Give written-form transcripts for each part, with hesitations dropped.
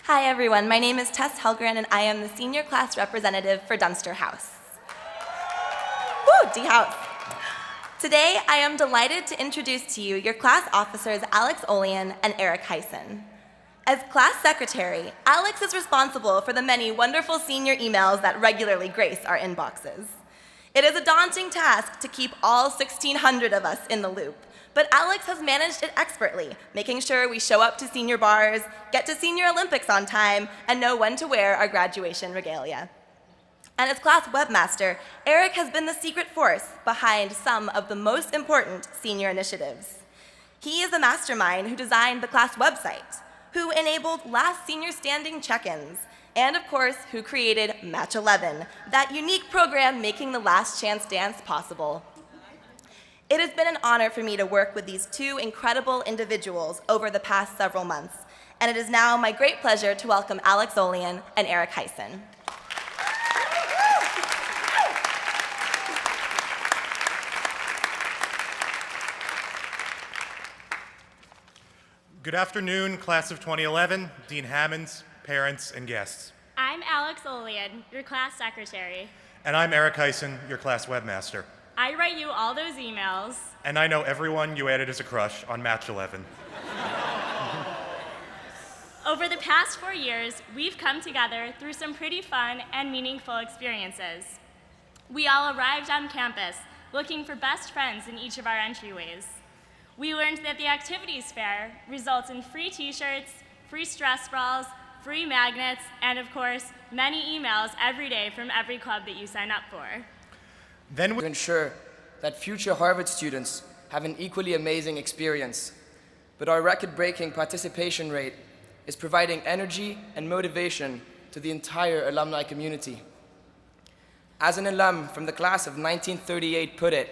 Hi everyone, my name is Tess Helgren and I am the senior class representative for Dunster House. Woo, D-House. Today I am delighted to introduce to you your class officers Alex Olian and Eric Hyson. As class secretary, Alex is responsible for the many wonderful senior emails that regularly grace our inboxes. It is a daunting task to keep all 1,600 of us in the loop, but Alex has managed it expertly, making sure we show up to senior bars, get to Senior Olympics on time, and know when to wear our graduation regalia. And as class webmaster, Eric has been the secret force behind some of the most important senior initiatives. He is the mastermind who designed the class website, who enabled last senior standing check-ins, and of course, who created Match 11, that unique program making the last chance dance possible. It has been an honor for me to work with these two incredible individuals over the past several months, and it is now my great pleasure to welcome Alex Olian and Eric Hyson. Good afternoon, class of 2011, Dean Hammonds, parents, and guests. I'm Alex Olian, your class secretary. And I'm Eric Hyson, your class webmaster. I write you all those emails. And I know everyone you added as a crush on Match 11. Over the past 4 years, we've come together through some pretty fun and meaningful experiences. We all arrived on campus looking for best friends in each of our entryways. We learned that the activities fair results in free t-shirts, free stress balls, free magnets, and of course, many emails every day from every club that you sign up for. Then we ensure that future Harvard students have an equally amazing experience. But our record-breaking participation rate is providing energy and motivation to the entire alumni community. As an alum from the class of 1938 put it,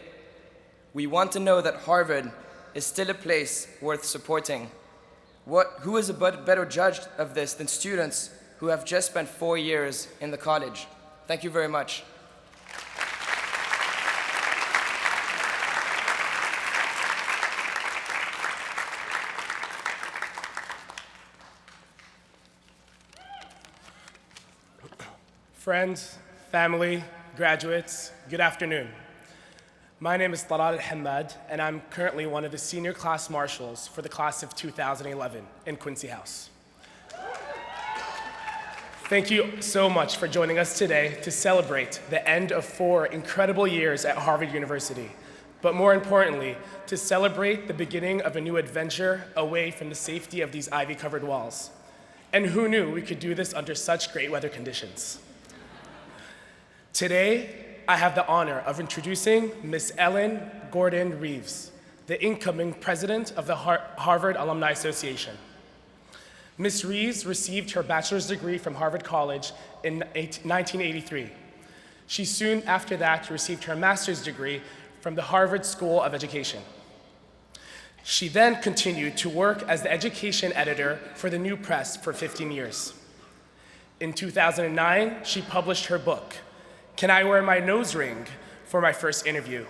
we want to know that Harvard is still a place worth supporting. Who is a better judge of this than students who have just spent 4 years in the college? Thank you very much. Friends, family, graduates, good afternoon. My name is Talal Al-Hamad, and I'm currently one of the senior class marshals for the class of 2011 in Quincy House. Thank you so much for joining us today to celebrate the end of 4 incredible years at Harvard University, but more importantly, to celebrate the beginning of a new adventure away from the safety of these ivy-covered walls. And who knew we could do this under such great weather conditions? Today, I have the honor of introducing Ms. Ellen Gordon Reeves, the incoming president of the Harvard Alumni Association. Ms. Reeves received her bachelor's degree from Harvard College in 1983. She soon after that received her master's degree from the Harvard School of Education. She then continued to work as the education editor for the New Press for 15 years. In 2009, she published her book, Can I Wear My Nose Ring for My First Interview?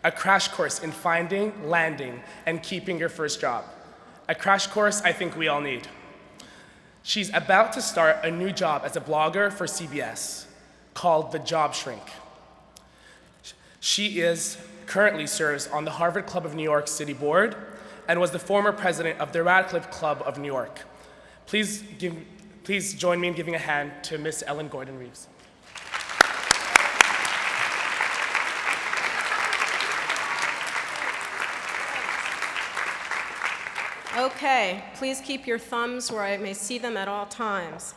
A crash course in finding, landing, and keeping your first job. A crash course I think we all need. She's about to start a new job as a blogger for CBS called The Job Shrink. She currently serves on the Harvard Club of New York City Board and was the former president of the Radcliffe Club of New York. Please join me in giving a hand to Ms. Ellen Gordon Reeves. Okay, please keep your thumbs where I may see them at all times.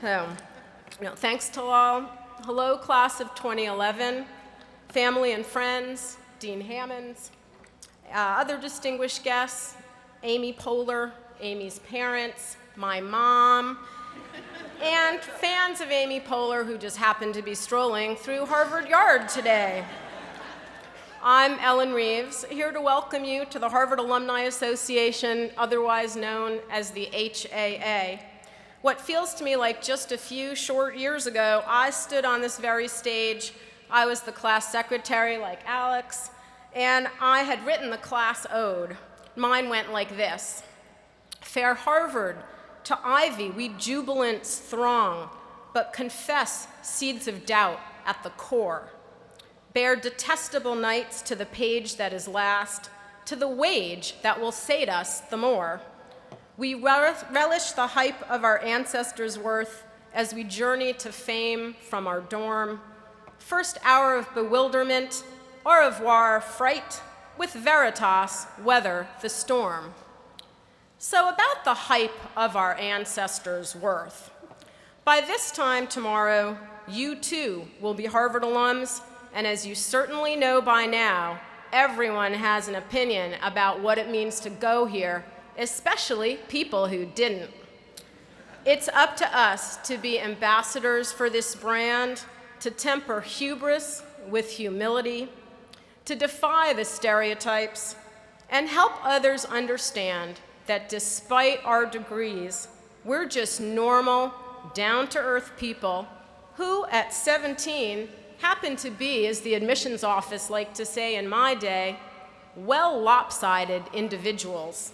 So, thanks to all. Hello, class of 2011, family and friends, Dean Hammonds, other distinguished guests, Amy Poehler, Amy's parents, my mom, and fans of Amy Poehler who just happened to be strolling through Harvard Yard today. I'm Ellen Reeves, here to welcome you to the Harvard Alumni Association, otherwise known as the HAA. What feels to me like just a few short years ago, I stood on this very stage. I was the class secretary like Alex, and I had written the class ode. Mine went like this: Fair Harvard, To ivy we jubilants throng, but confess seeds of doubt at the core. Bear detestable nights to the page that is last, to the wage that will sate us the more. We relish the hype of our ancestors' worth as we journey to fame from our dorm. First hour of bewilderment, au revoir fright, with veritas weather the storm. So about the hype of our ancestors' worth. By this time tomorrow, you too will be Harvard alums, and as you certainly know by now, everyone has an opinion about what it means to go here, especially people who didn't. It's up to us to be ambassadors for this brand, to temper hubris with humility, to defy the stereotypes, and help others understand that despite our degrees, we're just normal, down-to-earth people who, at 17, happen to be, as the admissions office liked to say in my day, well lopsided individuals.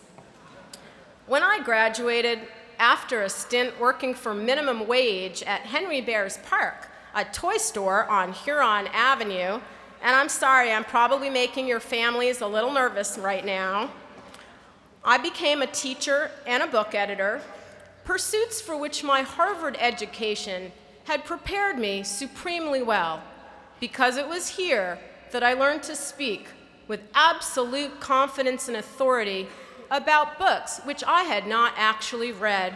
When I graduated, after a stint working for minimum wage at Henry Bears Park, a toy store on Huron Avenue, and I'm sorry, I'm probably making your families a little nervous right now, I became a teacher and a book editor, pursuits for which my Harvard education had prepared me supremely well, because it was here that I learned to speak with absolute confidence and authority about books which I had not actually read.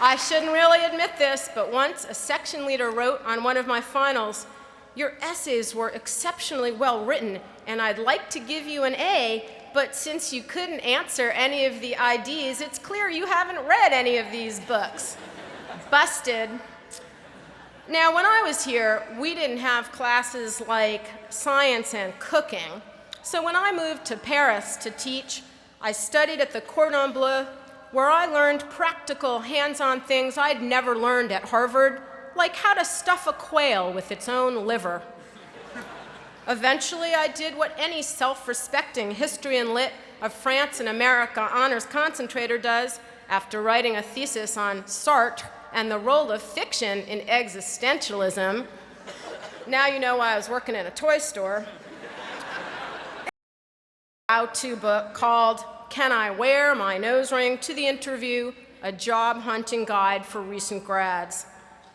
I shouldn't really admit this, but once a section leader wrote on one of my finals, "Your essays were exceptionally well written, and I'd like to give you an A, but since you couldn't answer any of the IDs, it's clear you haven't read any of these books." Busted. Now, when I was here, we didn't have classes like science and cooking. So when I moved to Paris to teach, I studied at the Cordon Bleu, where I learned practical, hands-on things I'd never learned at Harvard, like how to stuff a quail with its own liver. Eventually, I did what any self-respecting history and lit of France and America honors concentrator does after writing a thesis on Sartre and the role of fiction in existentialism. Now you know why I was working in a toy store. A how-to book called "Can I Wear My Nose Ring to the Interview? A Job Hunting Guide for Recent Grads."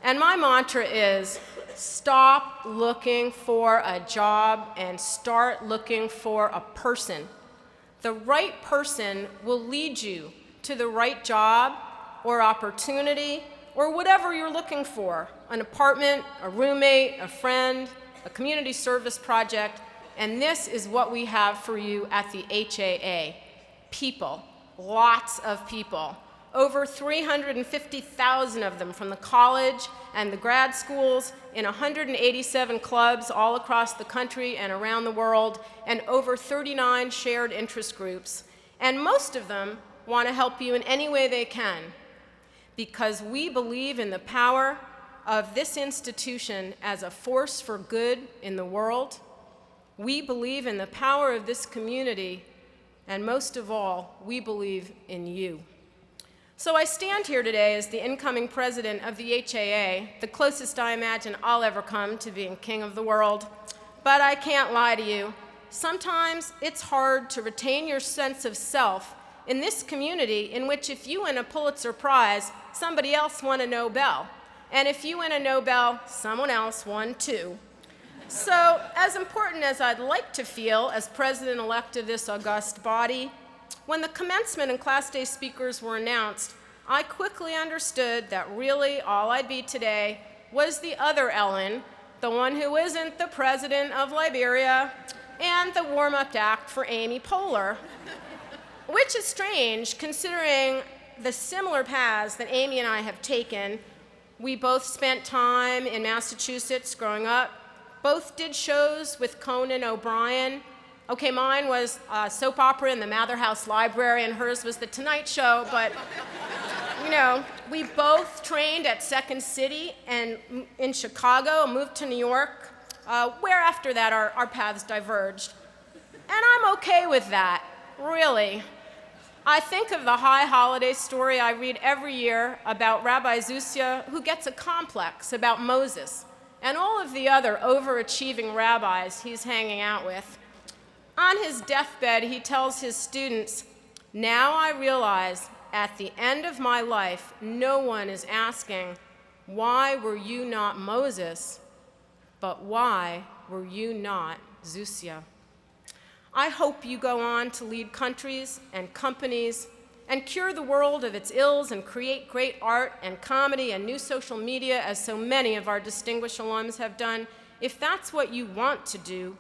And my mantra is, stop looking for a job and start looking for a person. The right person will lead you to the right job or opportunity or whatever you're looking for, an apartment, a roommate, a friend, a community service project, and this is what we have for you at the HAA. People, lots of people. Over 350,000 of them from the college and the grad schools in 187 clubs all across the country and around the world, and over 39 shared interest groups. And most of them want to help you in any way they can, because we believe in the power of this institution as a force for good in the world. We believe in the power of this community, and most of all, we believe in you. So I stand here today as the incoming president of the HAA, the closest I imagine I'll ever come to being king of the world. But I can't lie to you. Sometimes it's hard to retain your sense of self in this community in which if you win a Pulitzer Prize, somebody else won a Nobel. And if you win a Nobel, someone else won too. So as important as I'd like to feel as president-elect of this august body, when the commencement and class day speakers were announced, I quickly understood that really all I'd be today was the other Ellen, the one who isn't the president of Liberia, and the warm-up act for Amy Poehler, which is strange considering the similar paths that Amy and I have taken. We both spent time in Massachusetts growing up, both did shows with Conan O'Brien. Okay, mine was a soap opera in the Mather House Library, and hers was The Tonight Show, but you know, we both trained at Second City and in Chicago, moved to New York, where after that our paths diverged. And I'm okay with that, really. I think of the high holiday story I read every year about Rabbi Zusia, who gets a complex about Moses and all of the other overachieving rabbis he's hanging out with. On his deathbed, he tells his students, "Now I realize at the end of my life, no one is asking, 'Why were you not Moses?' but 'Why were you not Zusia?'" I hope you go on to lead countries and companies and cure the world of its ills and create great art and comedy and new social media, as so many of our distinguished alums have done, if that's what you want to do.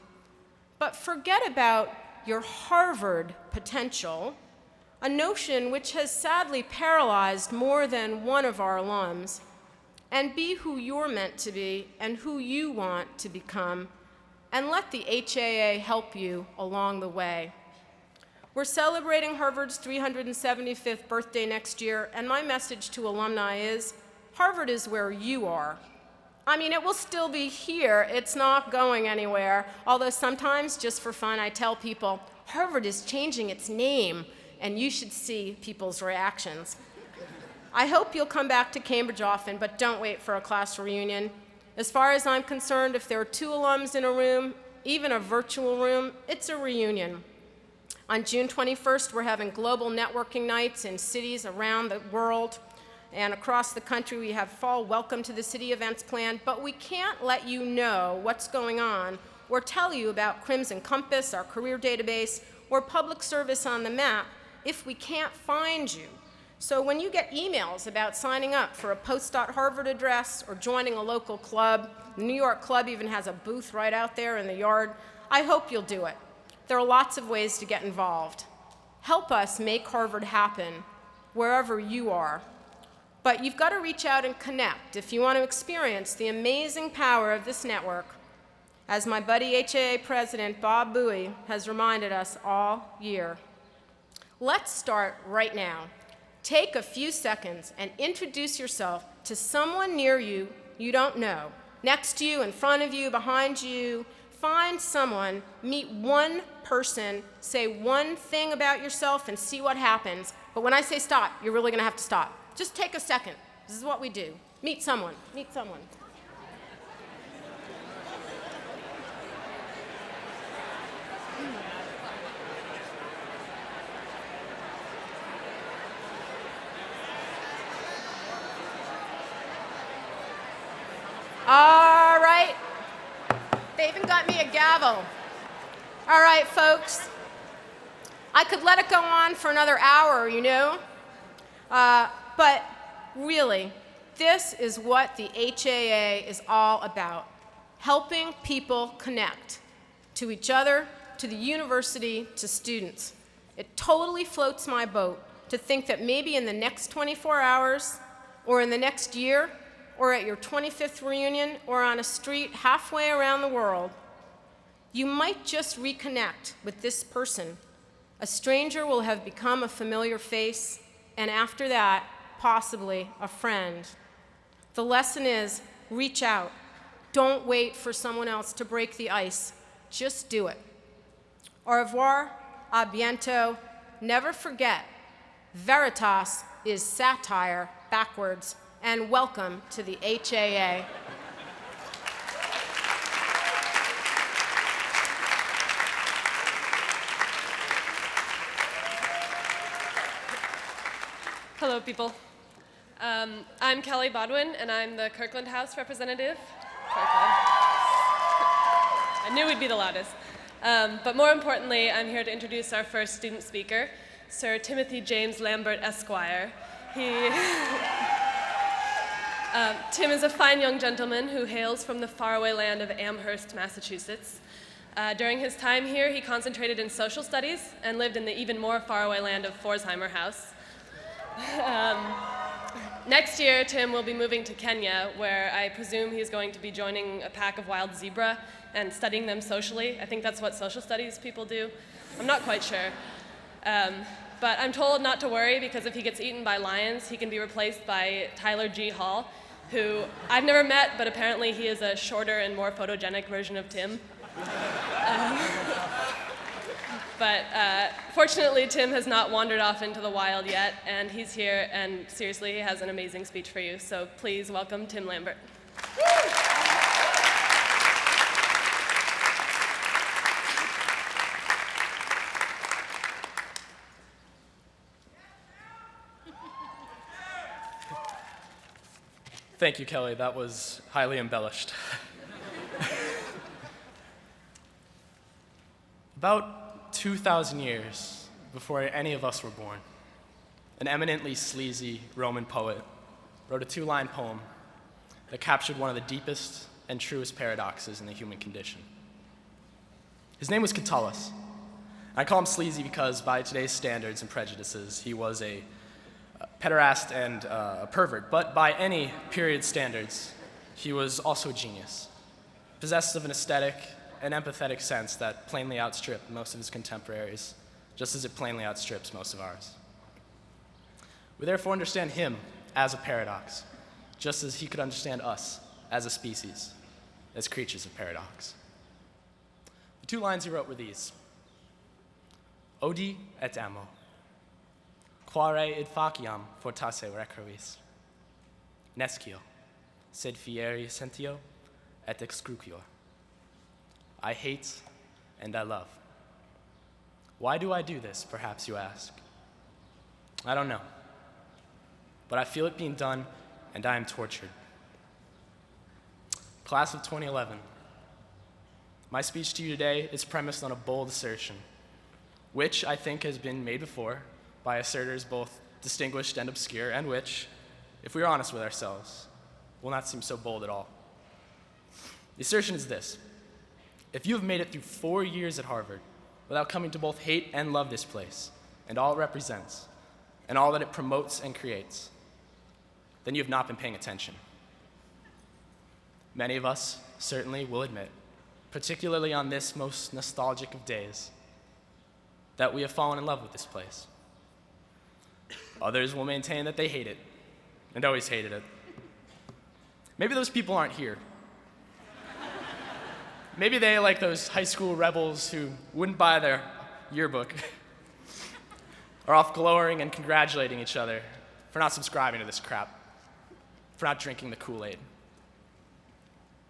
But forget about your Harvard potential, a notion which has sadly paralyzed more than one of our alums, and be who you're meant to be and who you want to become, and let the HAA help you along the way. We're celebrating Harvard's 375th birthday next year, and my message to alumni is, Harvard is where you are. I mean, it will still be here. It's not going anywhere, although sometimes, just for fun, I tell people, Harvard is changing its name, and you should see people's reactions. I hope you'll come back to Cambridge often, but don't wait for a class reunion. As far as I'm concerned, if there are 2 alums in a room, even a virtual room, it's a reunion. On June 21st, we're having global networking nights in cities around the world and across the country. We have fall welcome to the city events planned, but we can't let you know what's going on or tell you about Crimson Compass, our career database, or public service on the map if we can't find you. So when you get emails about signing up for a post.harvard address or joining a local club, the New York Club even has a booth right out there in the yard, I hope you'll do it. There are lots of ways to get involved. Help us make Harvard happen wherever you are. But you've got to reach out and connect if you want to experience the amazing power of this network, as my buddy HAA President Bob Bowie has reminded us all year. Let's start right now. Take a few seconds and introduce yourself to someone near you you don't know. Next to you, in front of you, behind you. Find someone, meet one person, say one thing about yourself and see what happens. But when I say stop, you're really going to have to stop. Just take a second. This is what we do. Meet someone. Meet someone. All right. They even got me a gavel. All right, folks. I could let it go on for another hour, you know. But really, this is what the HAA is all about. Helping people connect to each other, to the university, to students. It totally floats my boat to think that maybe in the next 24 hours, or in the next year, or at your 25th reunion, or on a street halfway around the world, you might just reconnect with this person. A stranger will have become a familiar face, and after that, possibly a friend. The lesson is, reach out. Don't wait for someone else to break the ice. Just do it. Au revoir, a bientôt. Never forget, veritas is satire backwards. And welcome to the HAA. Hello, people. I'm Kelly Bodwin, and I'm the Kirkland House representative. Kirkland. I knew we'd be the loudest. But more importantly, I'm here to introduce our first student speaker, Sir Timothy James Lambert, Esquire. Tim is a fine young gentleman who hails from the faraway land of Amherst, Massachusetts. During his time here, he concentrated in social studies and lived in the even more faraway land of Forsheimer House. Next year, Tim will be moving to Kenya, where I presume he's going to be joining a pack of wild zebra and studying them socially. I think that's what social studies people do. I'm not quite sure. But I'm told not to worry, because if he gets eaten by lions, he can be replaced by Tyler G. Hall, who I've never met, but apparently he is a shorter and more photogenic version of Tim. But fortunately, Tim has not wandered off into the wild yet, and he's here, and seriously, he has an amazing speech for you. So please welcome Tim Lambert. Thank you, Kelly. That was highly embellished. About 2,000 years before any of us were born, an eminently sleazy Roman poet wrote a two-line poem that captured one of the deepest and truest paradoxes in the human condition. His name was Catullus. I call him sleazy because by today's standards and prejudices, he was a pederast and a pervert, but by any period standards, he was also a genius, possessed of an aesthetic and empathetic sense that plainly outstripped most of his contemporaries, just as it plainly outstrips most of ours. We therefore understand him as a paradox, just as he could understand us as a species, as creatures of paradox. The two lines he wrote were these: Odi et amo, quare id faciam fortasse recruis, nescio, sed fieri sentio et excrucior. I hate and I love. Why do I do this, perhaps you ask? I don't know, but I feel it being done and I am tortured. Class of 2011, my speech to you today is premised on a bold assertion, which I think has been made before by assertors both distinguished and obscure, and which, if we are honest with ourselves, will not seem so bold at all. The assertion is this: if you have made it through 4 years at Harvard without coming to both hate and love this place, and all it represents, and all that it promotes and creates, then you have not been paying attention. Many of us certainly will admit, particularly on this most nostalgic of days, that we have fallen in love with this place. Others will maintain that they hate it, and always hated it. Maybe those people aren't here. Maybe they, like those high school rebels who wouldn't buy their yearbook, are off glowering and congratulating each other for not subscribing to this crap, for not drinking the Kool-Aid.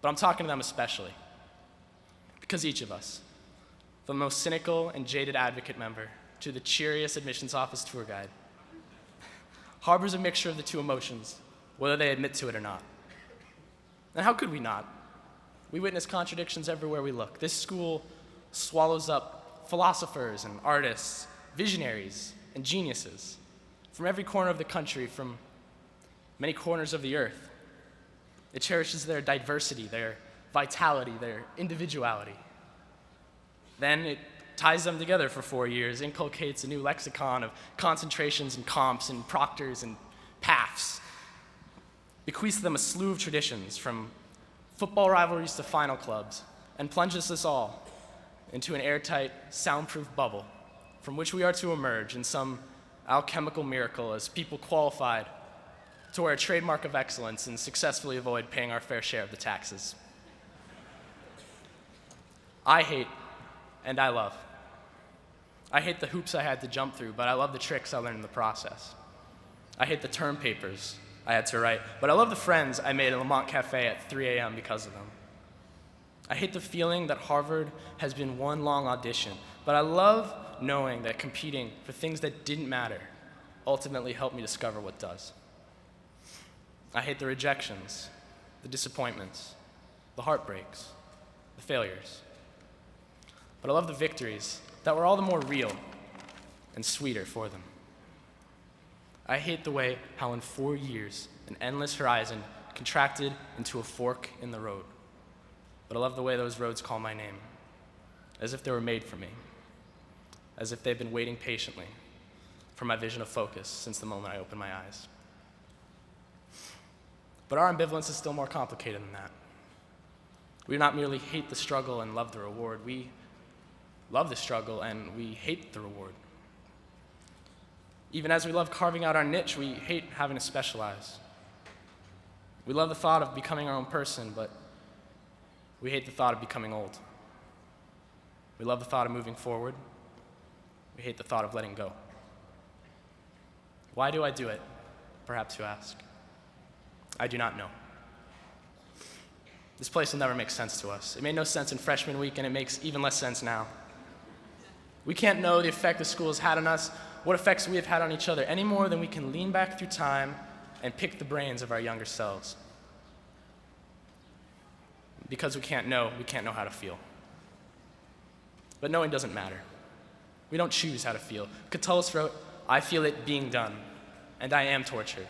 But I'm talking to them especially, because each of us, from the most cynical and jaded advocate member to the cheeriest admissions office tour guide, harbors a mixture of the two emotions, whether they admit to it or not. And how could we not? We witness contradictions everywhere we look. This school swallows up philosophers and artists, visionaries and geniuses from every corner of the country, from many corners of the earth. It cherishes their diversity, their vitality, their individuality. Then it ties them together for 4 years, inculcates a new lexicon of concentrations and comps and proctors and paths, bequeaths them a slew of traditions from football rivalries to final clubs, and plunges us all into an airtight, soundproof bubble from which we are to emerge in some alchemical miracle as people qualified to wear a trademark of excellence and successfully avoid paying our fair share of the taxes. I hate and I love. I hate the hoops I had to jump through, but I love the tricks I learned in the process. I hate the term papers I had to write, but I love the friends I made at Lamont Cafe at 3 a.m. because of them. I hate the feeling that Harvard has been one long audition, but I love knowing that competing for things that didn't matter ultimately helped me discover what does. I hate the rejections, the disappointments, the heartbreaks, the failures. But I love the victories that were all the more real and sweeter for them. I hate the way how in 4 years, an endless horizon contracted into a fork in the road. But I love the way those roads call my name, as if they were made for me, as if they've been waiting patiently for my vision of focus since the moment I opened my eyes. But our ambivalence is still more complicated than that. We do not merely hate the struggle and love the reward. We love the struggle and we hate the reward. Even as we love carving out our niche, we hate having to specialize. We love the thought of becoming our own person, but we hate the thought of becoming old. We love the thought of moving forward. We hate the thought of letting go. Why do I do it? Perhaps you ask. I do not know. This place will never make sense to us. It made no sense in freshman week, and it makes even less sense now. We can't know the effect the school has had on us, what effects we have had on each other, any more than we can lean back through time and pick the brains of our younger selves. Because we can't know how to feel. But knowing doesn't matter. We don't choose how to feel. Catullus wrote, "I feel it being done, and I am tortured."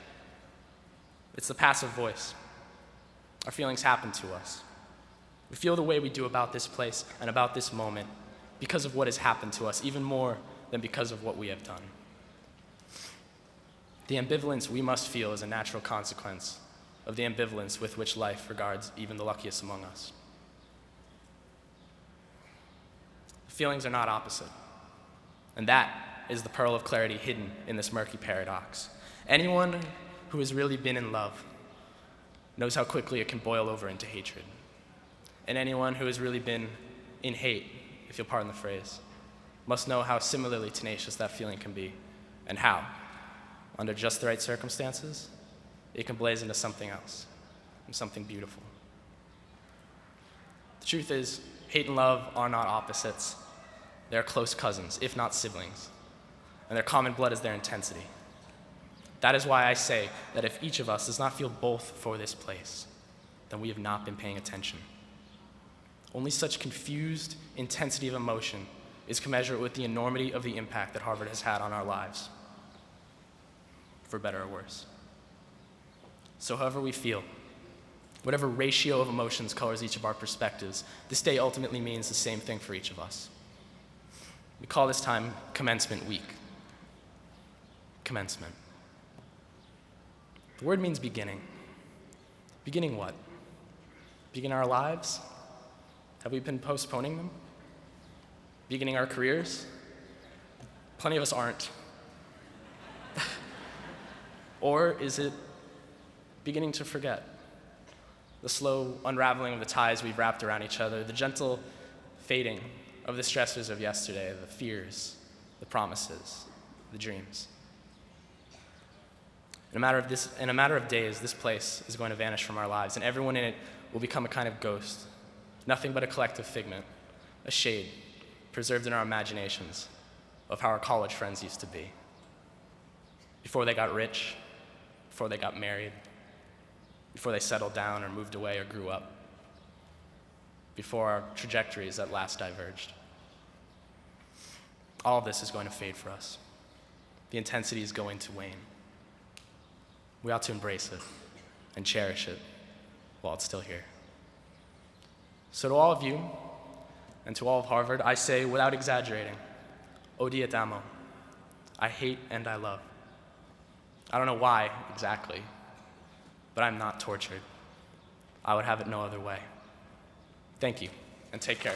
It's the passive voice. Our feelings happen to us. We feel the way we do about this place and about this moment because of what has happened to us, even more than because of what we have done. The ambivalence we must feel is a natural consequence of the ambivalence with which life regards even the luckiest among us. Feelings are not opposite, and that is the pearl of clarity hidden in this murky paradox. Anyone who has really been in love knows how quickly it can boil over into hatred. And anyone who has really been in hate, if you'll pardon the phrase, must know how similarly tenacious that feeling can be, and how, under just the right circumstances, it can blaze into something else, and something beautiful. The truth is, hate and love are not opposites. They are close cousins, if not siblings, and their common blood is their intensity. That is why I say that if each of us does not feel both for this place, then we have not been paying attention. Only such confused intensity of emotion is commensurate with the enormity of the impact that Harvard has had on our lives, for better or worse. So however we feel, whatever ratio of emotions colors each of our perspectives, this day ultimately means the same thing for each of us. We call this time commencement week. Commencement. The word means beginning. Beginning what? Beginning our lives? Have we been postponing them? Beginning our careers? Plenty of us aren't. Or is it beginning to forget? The slow unraveling of the ties we've wrapped around each other, the gentle fading of the stressors of yesterday, the fears, the promises, the dreams. In a matter of days, this place is going to vanish from our lives, and everyone in it will become a kind of ghost, nothing but a collective figment, a shade preserved in our imaginations of how our college friends used to be. Before they got rich, before they got married, before they settled down or moved away or grew up, before our trajectories at last diverged. All of this is going to fade for us. The intensity is going to wane. We ought to embrace it and cherish it while it's still here. So to all of you, and to all of Harvard, I say, without exaggerating, odi et amo. I hate and I love. I don't know why exactly, but I'm not tortured. I would have it no other way. Thank you, and take care.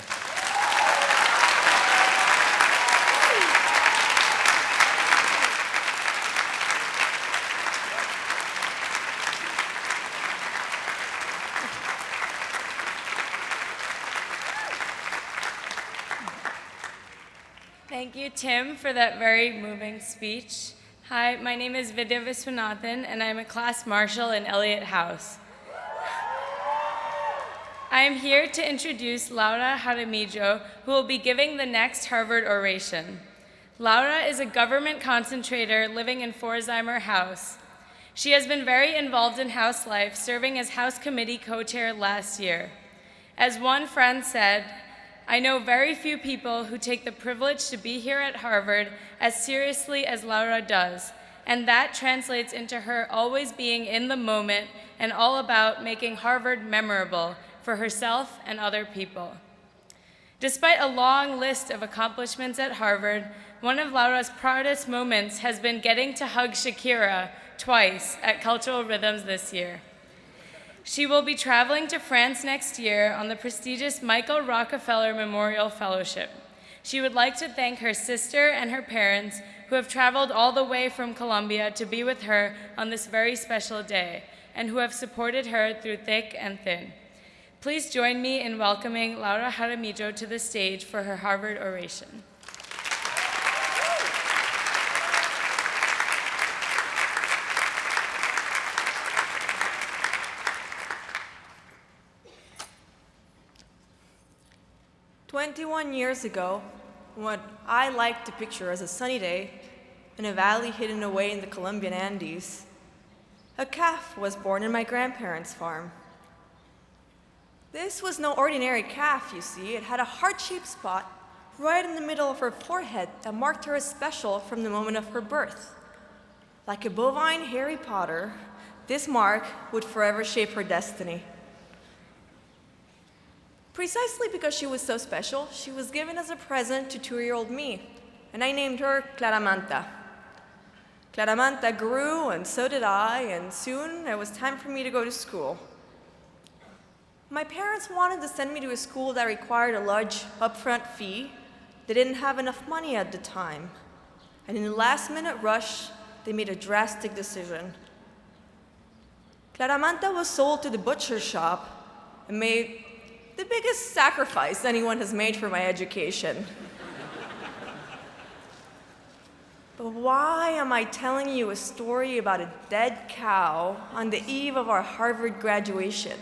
Thank you, Tim, for that very moving speech. Hi, my name is Vidya Viswanathan, and I'm a class marshal in Elliott House. I am here to introduce Laura Jaramillo, who will be giving the next Harvard oration. Laura is a government concentrator living in Pforzheimer House. She has been very involved in House life, serving as House Committee co-chair last year. As one friend said, I know very few people who take the privilege to be here at Harvard as seriously as Laura does, and that translates into her always being in the moment and all about making Harvard memorable for herself and other people. Despite a long list of accomplishments at Harvard, one of Laura's proudest moments has been getting to hug Shakira twice at Cultural Rhythms this year. She will be traveling to France next year on the prestigious Michael Rockefeller Memorial Fellowship. She would like to thank her sister and her parents who have traveled all the way from Colombia to be with her on this very special day and who have supported her through thick and thin. Please join me in welcoming Laura Jaramillo to the stage for her Harvard oration. Years ago, what I like to picture as a sunny day in a valley hidden away in the Colombian Andes, a calf was born in my grandparents' farm. This was no ordinary calf, you see. It had a heart-shaped spot right in the middle of her forehead that marked her as special from the moment of her birth. Like a bovine Harry Potter, this mark would forever shape her destiny. Precisely because she was so special, she was given as a present to 2-year-old me, and I named her Claramanta. Claramanta grew, and so did I, and soon it was time for me to go to school. My parents wanted to send me to a school that required a large upfront fee. They didn't have enough money at the time, and in a last-minute rush, they made a drastic decision. Claramanta was sold to the butcher shop and made the biggest sacrifice anyone has made for my education. But why am I telling you a story about a dead cow on the eve of our Harvard graduation?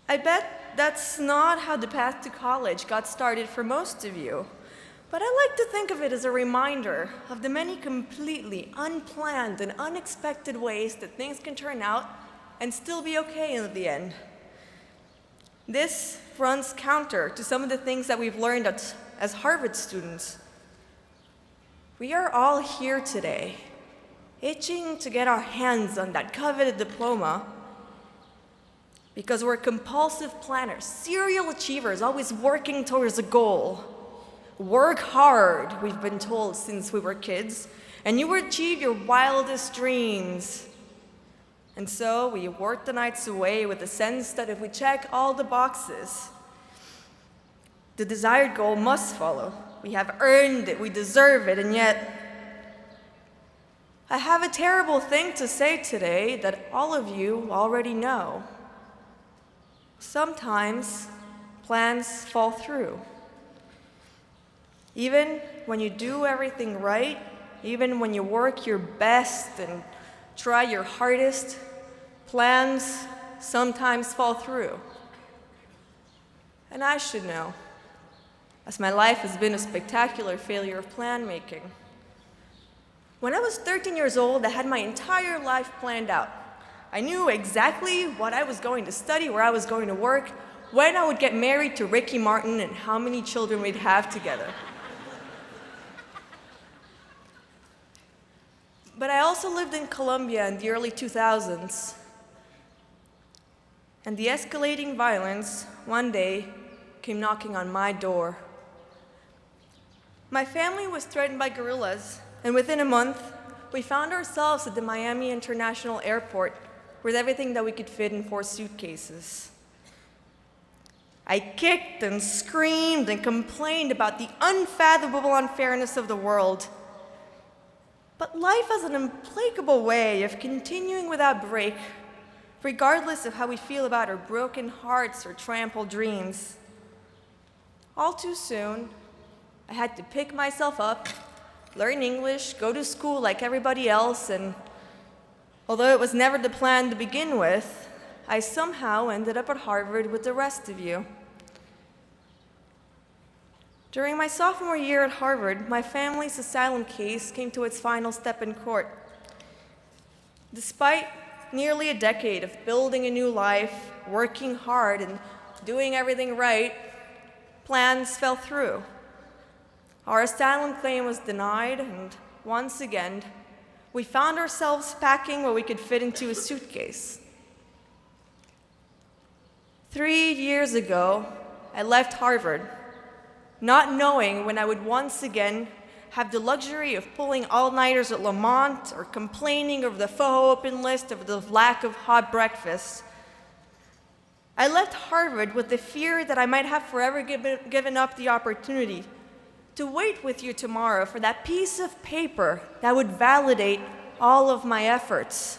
I bet that's not how the path to college got started for most of you. But I like to think of it as a reminder of the many completely unplanned and unexpected ways that things can turn out and still be okay in the end. This runs counter to some of the things that we've learned as Harvard students. We are all here today, itching to get our hands on that coveted diploma because we're compulsive planners, serial achievers, always working towards a goal. Work hard, we've been told since we were kids, and you will achieve your wildest dreams. And so we work the nights away with the sense that if we check all the boxes, the desired goal must follow. We have earned it, we deserve it, and yet I have a terrible thing to say today that all of you already know. Sometimes plans fall through. Even when you do everything right, even when you work your best and try your hardest, plans sometimes fall through. And I should know, as my life has been a spectacular failure of plan making. When I was 13 years old, I had my entire life planned out. I knew exactly what I was going to study, where I was going to work, when I would get married to Ricky Martin, and how many children we'd have together. But I also lived in Colombia in the early 2000s. And the escalating violence one day came knocking on my door. My family was threatened by guerrillas, and within a month, we found ourselves at the Miami International Airport with everything that we could fit in 4 suitcases. I kicked and screamed and complained about the unfathomable unfairness of the world. But life has an implacable way of continuing without break, regardless of how we feel about our broken hearts or trampled dreams. All too soon, I had to pick myself up, learn English, go to school like everybody else, and although it was never the plan to begin with, I somehow ended up at Harvard with the rest of you. During my sophomore year at Harvard, my family's asylum case came to its final step in court. Despite nearly a decade of building a new life, working hard, and doing everything right, plans fell through. Our asylum claim was denied, and once again, we found ourselves packing what we could fit into a suitcase. 3 years ago, I left Harvard, not knowing when I would once again have the luxury of pulling all-nighters at Lamont or complaining over the faux open list of the lack of hot breakfast. I left Harvard with the fear that I might have forever given up the opportunity to wait with you tomorrow for that piece of paper that would validate all of my efforts.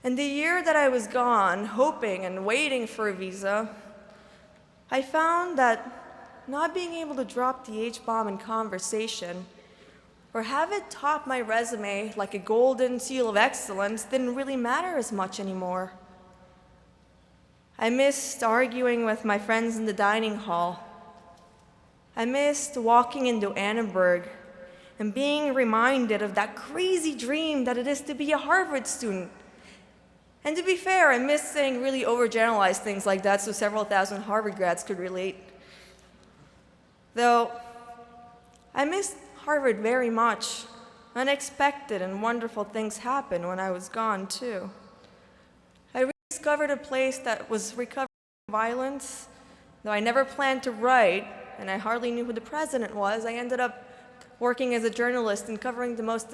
In the year that I was gone, hoping and waiting for a visa, I found that not being able to drop the H-bomb in conversation or have it top my resume like a golden seal of excellence didn't really matter as much anymore. I missed arguing with my friends in the dining hall. I missed walking into Annenberg and being reminded of that crazy dream that it is to be a Harvard student. And to be fair, I missed saying really overgeneralized things like that so several thousand Harvard grads could relate. Though, I missed Harvard very much. Unexpected and wonderful things happened when I was gone, too. I rediscovered a place that was recovering from violence. Though I never planned to write, and I hardly knew who the president was, I ended up working as a journalist and covering the most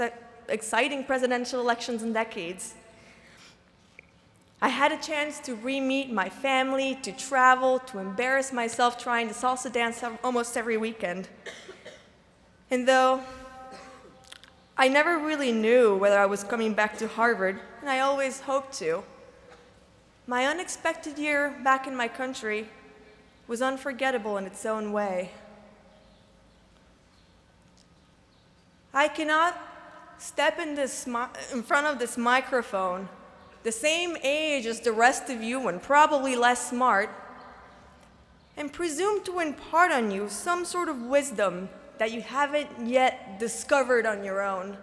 exciting presidential elections in decades. I had a chance to re-meet my family, to travel, to embarrass myself trying to salsa dance almost every weekend. And though I never really knew whether I was coming back to Harvard, and I always hoped to, my unexpected year back in my country was unforgettable in its own way. I cannot step in front of this microphone, the same age as the rest of you and probably less smart, and presume to impart on you some sort of wisdom that you haven't yet discovered on your own.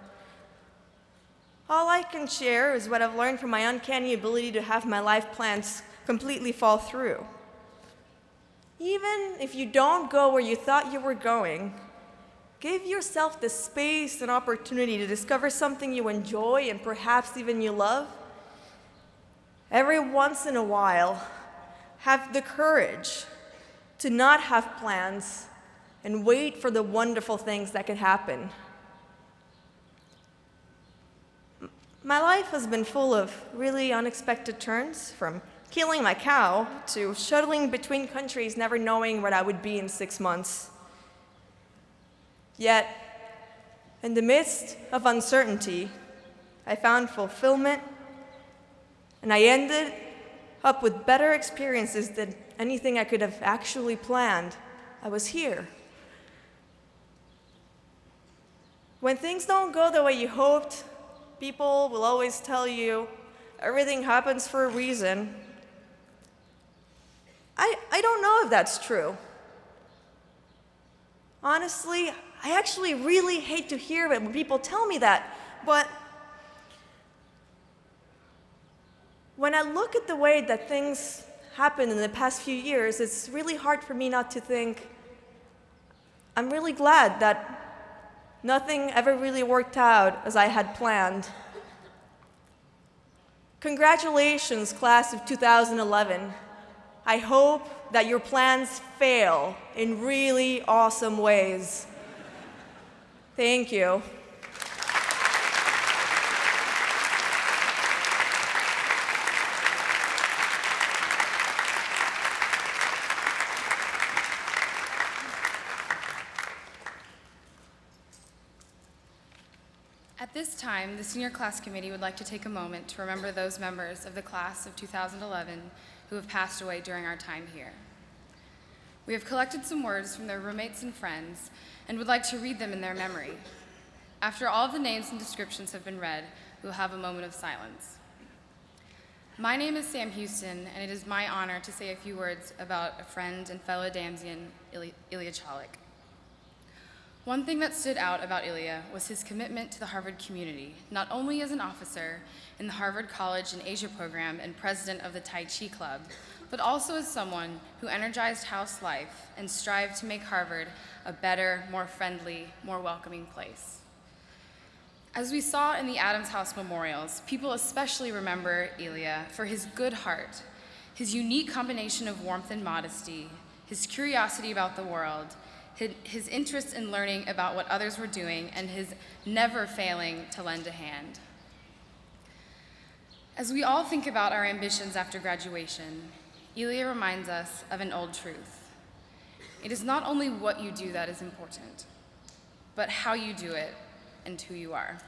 All I can share is what I've learned from my uncanny ability to have my life plans completely fall through. Even if you don't go where you thought you were going, give yourself the space and opportunity to discover something you enjoy and perhaps even you love. Every once in a while, have the courage to not have plans and wait for the wonderful things that can happen. My life has been full of really unexpected turns, from killing my cow to shuttling between countries, never knowing where I would be in 6 months. Yet, in the midst of uncertainty, I found fulfillment, and I ended up with better experiences than anything I could have actually planned. I was here. When things don't go the way you hoped, people will always tell you everything happens for a reason. I don't know if that's true. Honestly, I actually really hate to hear it when people tell me that, but when I look at the way that things happened in the past few years, it's really hard for me not to think, I'm really glad that nothing ever really worked out as I had planned. Congratulations, class of 2011. I hope that your plans fail in really awesome ways. Thank you. At this time, the senior class committee would like to take a moment to remember those members of the class of 2011 who have passed away during our time here. We have collected some words from their roommates and friends and would like to read them in their memory. After all of the names and descriptions have been read, we will have a moment of silence. My name is Sam Houston, and it is my honor to say a few words about a friend and fellow Damsian, Ilya Chalik. One thing that stood out about Ilya was his commitment to the Harvard community, not only as an officer in the Harvard College and Asia program and president of the Tai Chi Club, but also as someone who energized house life and strived to make Harvard a better, more friendly, more welcoming place. As we saw in the Adams House memorials, people especially remember Ilya for his good heart, his unique combination of warmth and modesty, his curiosity about the world, his interest in learning about what others were doing, and his never failing to lend a hand. As we all think about our ambitions after graduation, Elia reminds us of an old truth. It is not only what you do that is important, but how you do it and who you are.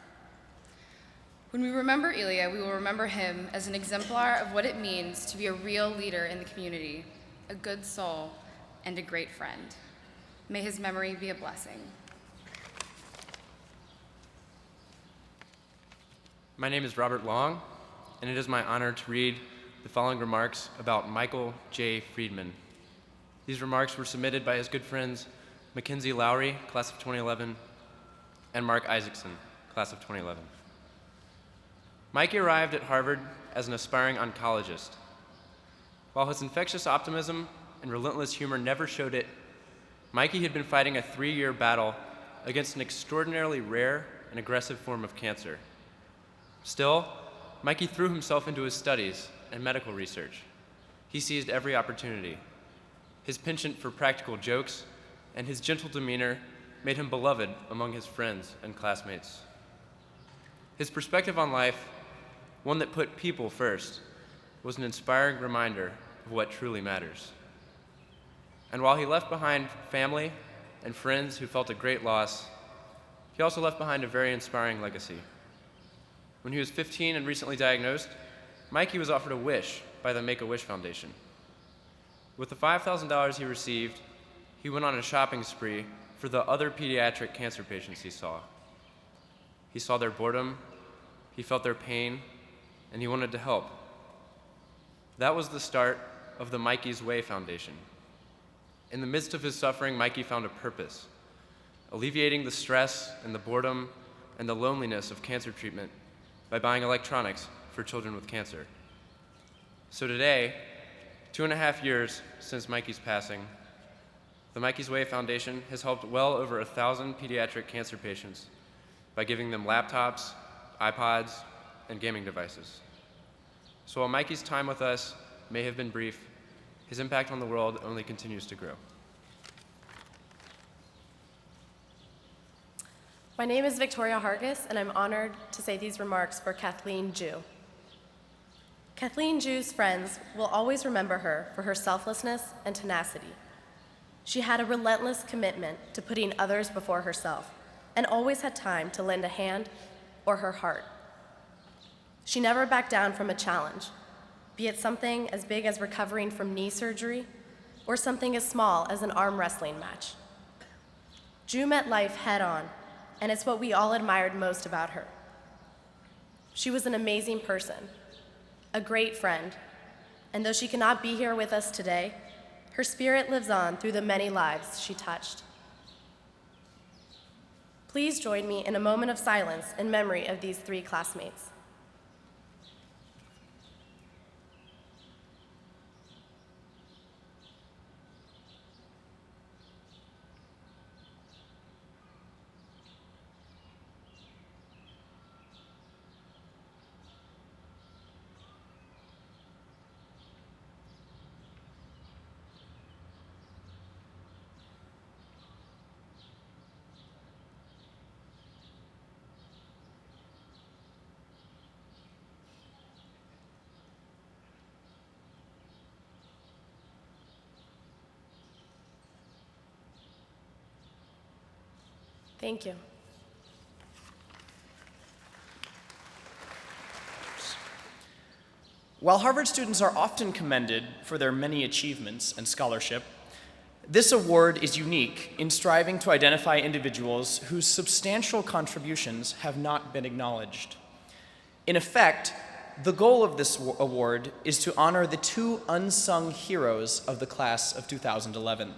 When we remember Elia, we will remember him as an exemplar of what it means to be a real leader in the community, a good soul, and a great friend. May his memory be a blessing. My name is Robert Long, and it is my honor to read the following remarks about Michael J. Friedman. These remarks were submitted by his good friends Mackenzie Lowry, class of 2011, and Mark Isaacson, class of 2011. Mikey arrived at Harvard as an aspiring oncologist. While his infectious optimism and relentless humor never showed it, Mikey had been fighting a 3-year battle against an extraordinarily rare and aggressive form of cancer. Still, Mikey threw himself into his studies and medical research. He seized every opportunity. His penchant for practical jokes and his gentle demeanor made him beloved among his friends and classmates. His perspective on life, one that put people first, was an inspiring reminder of what truly matters. And while he left behind family and friends who felt a great loss, he also left behind a very inspiring legacy. When he was 15 and recently diagnosed, Mikey was offered a wish by the Make-A-Wish Foundation. With the $5,000 he received, he went on a shopping spree for the other pediatric cancer patients he saw. He saw their boredom, he felt their pain, and he wanted to help. That was the start of the Mikey's Way Foundation. In the midst of his suffering, Mikey found a purpose, alleviating the stress and the boredom and the loneliness of cancer treatment by buying electronics for children with cancer. So today, 2.5 years since Mikey's passing, the Mikey's Way Foundation has helped well over 1,000 pediatric cancer patients by giving them laptops, iPods, and gaming devices. So while Mikey's time with us may have been brief, his impact on the world only continues to grow. My name is Victoria Hargis, and I'm honored to say these remarks for Kathleen Jew. Kathleen Jew's friends will always remember her for her selflessness and tenacity. She had a relentless commitment to putting others before herself and always had time to lend a hand or her heart. She never backed down from a challenge, be it something as big as recovering from knee surgery or something as small as an arm wrestling match. Jew met life head on, and it's what we all admired most about her. She was an amazing person, a great friend, and though she cannot be here with us today, her spirit lives on through the many lives she touched. Please join me in a moment of silence in memory of these 3 classmates. Thank you. While Harvard students are often commended for their many achievements and scholarship, this award is unique in striving to identify individuals whose substantial contributions have not been acknowledged. In effect, the goal of this award is to honor the 2 unsung heroes of the class of 2011.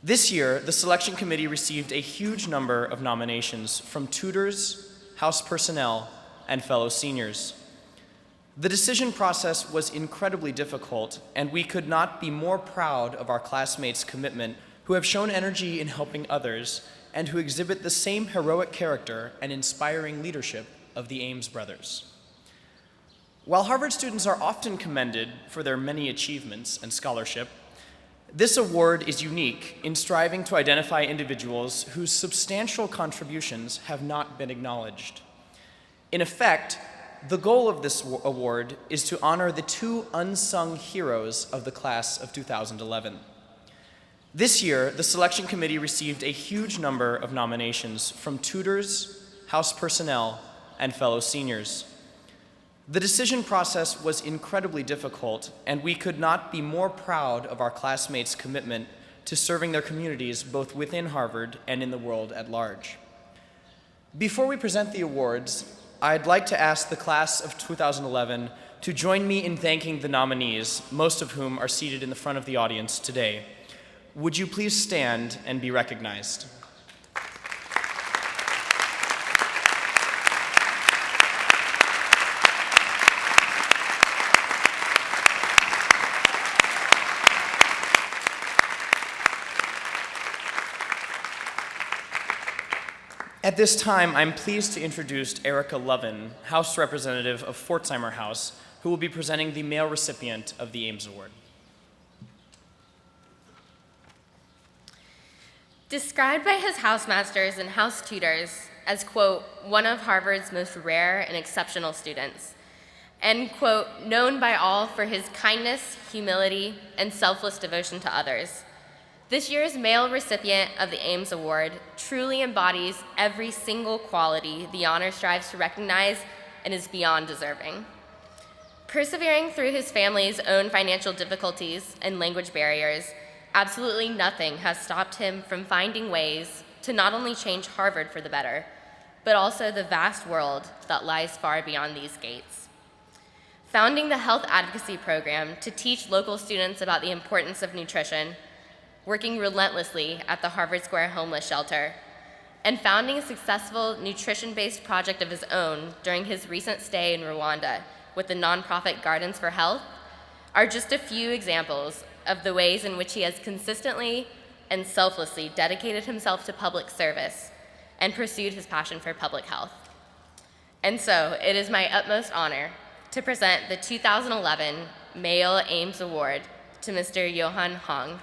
This year, the selection committee received a huge number of nominations from tutors, house personnel, and fellow seniors. The decision process was incredibly difficult, and we could not be more proud of our classmates' commitment who have shown energy in helping others and who exhibit the same heroic character and inspiring leadership of the Ames brothers. While Harvard students are often commended for their many achievements and scholarship, this award is unique in striving to identify individuals whose substantial contributions have not been acknowledged. In effect, The goal of this award is to honor the two unsung heroes of the class of 2011. This year, the selection committee received a huge number of nominations from tutors, house personnel, and fellow seniors. The decision process was incredibly difficult, and we could not be more proud of our classmates' commitment to serving their communities both within Harvard and in the world at large. Before we present the awards, I'd like to ask the class of 2011 to join me in thanking the nominees, most of whom are seated in the front of the audience today. Would you please stand and be recognized? At this time, I'm pleased to introduce Erica Lovin, House Representative of Pforzheimer House, who will be presenting the male recipient of the Ames Award. Described by his housemasters and house tutors as, quote, one of Harvard's most rare and exceptional students, and, quote, known by all for his kindness, humility, and selfless devotion to others, this year's male recipient of the Ames Award truly embodies every single quality the honor strives to recognize and is beyond deserving. Persevering through his family's own financial difficulties and language barriers, absolutely nothing has stopped him from finding ways to not only change Harvard for the better, but also the vast world that lies far beyond these gates. Founding the health advocacy program to teach local students about the importance of nutrition, working relentlessly at the Harvard Square homeless shelter, and founding a successful nutrition-based project of his own during his recent stay in Rwanda with the nonprofit Gardens for Health, are just a few examples of the ways in which he has consistently and selflessly dedicated himself to public service and pursued his passion for public health. And so, it is my utmost honor to present the 2011 Male Ames Award to Mr. Johan Hong.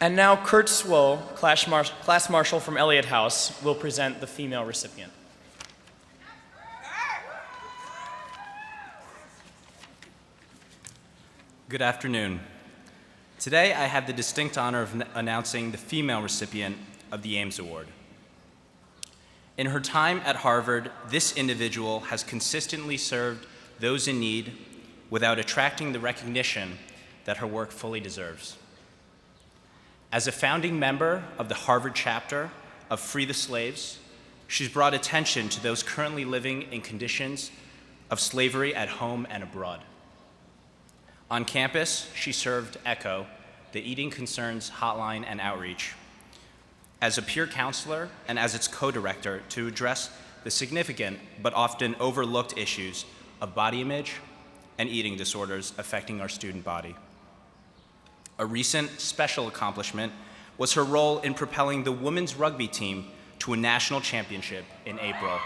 And now Kurt Swoll, class marshal from Elliott House, will present the female recipient. Good afternoon. Today I have the distinct honor of announcing the female recipient of the Ames Award. In her time at Harvard, this individual has consistently served those in need without attracting the recognition that her work fully deserves. As a founding member of the Harvard chapter of Free the Slaves, she's brought attention to those currently living in conditions of slavery at home and abroad. On campus, she served ECHO, the Eating Concerns Hotline and Outreach, as a peer counselor and as its co-director to address the significant but often overlooked issues of body image and eating disorders affecting our student body. A recent special accomplishment was her role in propelling the women's rugby team to a national championship in April.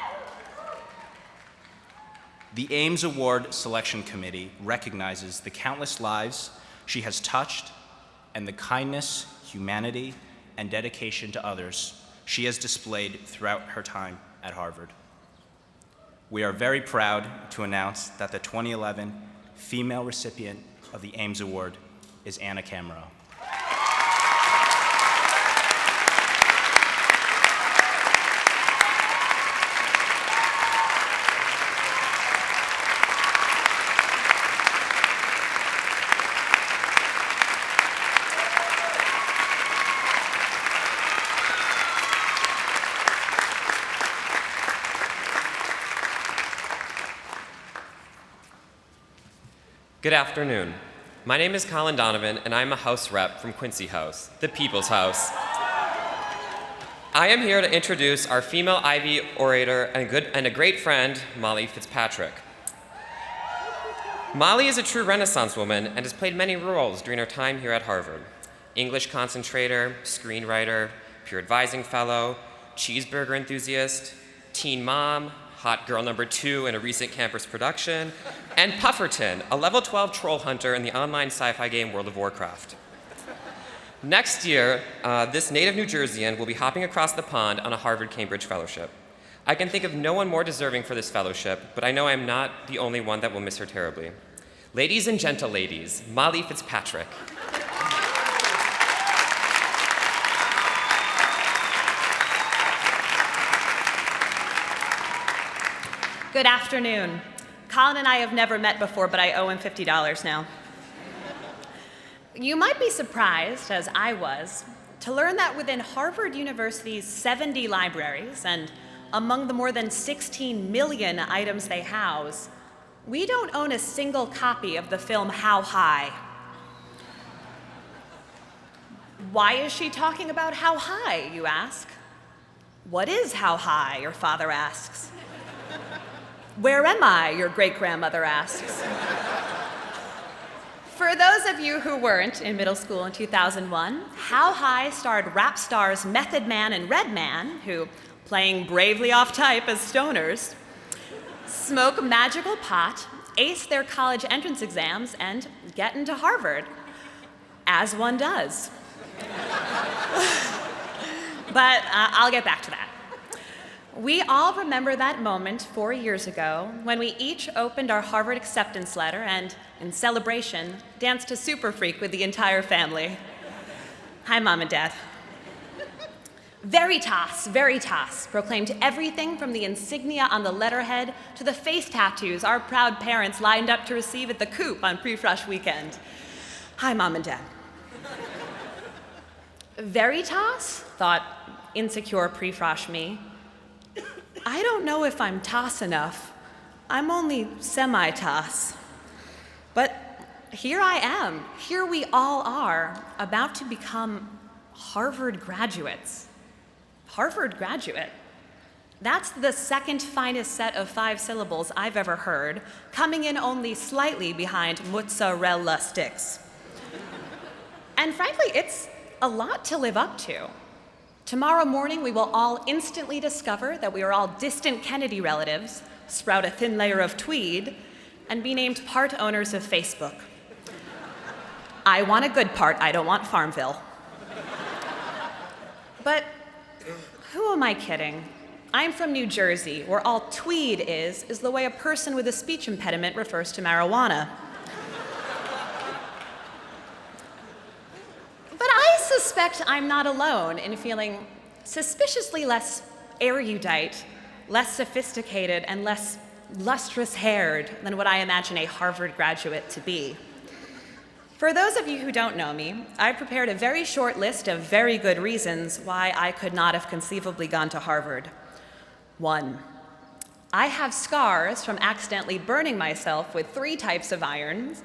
The Ames Award Selection Committee recognizes the countless lives she has touched and the kindness, humanity, and dedication to others she has displayed throughout her time at Harvard. We are very proud to announce that the 2011 female recipient of the Ames Award is Anna Camero. Good afternoon. My name is Colin Donovan, and I'm a house rep from Quincy House, the People's House. I am here to introduce our female Ivy orator and a great friend, Molly Fitzpatrick. Molly is a true Renaissance woman and has played many roles during her time here at Harvard. English concentrator, screenwriter, peer advising fellow, cheeseburger enthusiast, teen mom, hot girl number 2 in a recent campus production, and Pufferton, a level 12 troll hunter in the online sci-fi game World of Warcraft. Next year, this native New Jerseyan will be hopping across the pond on a Harvard-Cambridge fellowship. I can think of no one more deserving for this fellowship, but I know I'm not the only one that will miss her terribly. Ladies and gentle ladies, Molly Fitzpatrick. Good afternoon. Colin and I have never met before, but I owe him $50 now. You might be surprised, as I was, to learn that within Harvard University's 70 libraries and among the more than 16 million items they house, we don't own a single copy of the film How High. Why is she talking about How High, you ask? What is How High, your father asks. Where am I, your great-grandmother asks. For those of you who weren't in middle school in 2001, How High starred rap stars Method Man and Redman, who, playing bravely off type as stoners, smoke magical pot, ace their college entrance exams, and get into Harvard, as one does. But I'll get back to that. We all remember that moment 4 years ago when we each opened our Harvard acceptance letter and, in celebration, danced to Super Freak with the entire family. Hi, Mom and Dad. Veritas, Veritas proclaimed everything from the insignia on the letterhead to the face tattoos our proud parents lined up to receive at the Coop on pre-fresh weekend. Hi, Mom and Dad. Veritas, thought insecure pre-frosh me. I don't know if I'm toss enough. I'm only semi-toss. But here I am, here we all are, about to become Harvard graduates. Harvard graduate. That's the second finest set of 5 syllables I've ever heard, coming in only slightly behind mozzarella sticks. And frankly, it's a lot to live up to. Tomorrow morning, we will all instantly discover that we are all distant Kennedy relatives, sprout a thin layer of tweed, and be named part owners of Facebook. I want a good part, I don't want Farmville. But who am I kidding? I'm from New Jersey, where all tweed is the way a person with a speech impediment refers to marijuana. But I suspect I'm not alone in feeling suspiciously less erudite, less sophisticated, and less lustrous-haired than what I imagine a Harvard graduate to be. For those of you who don't know me, I prepared a very short list of very good reasons why I could not have conceivably gone to Harvard. 1, I have scars from accidentally burning myself with 3 types of irons: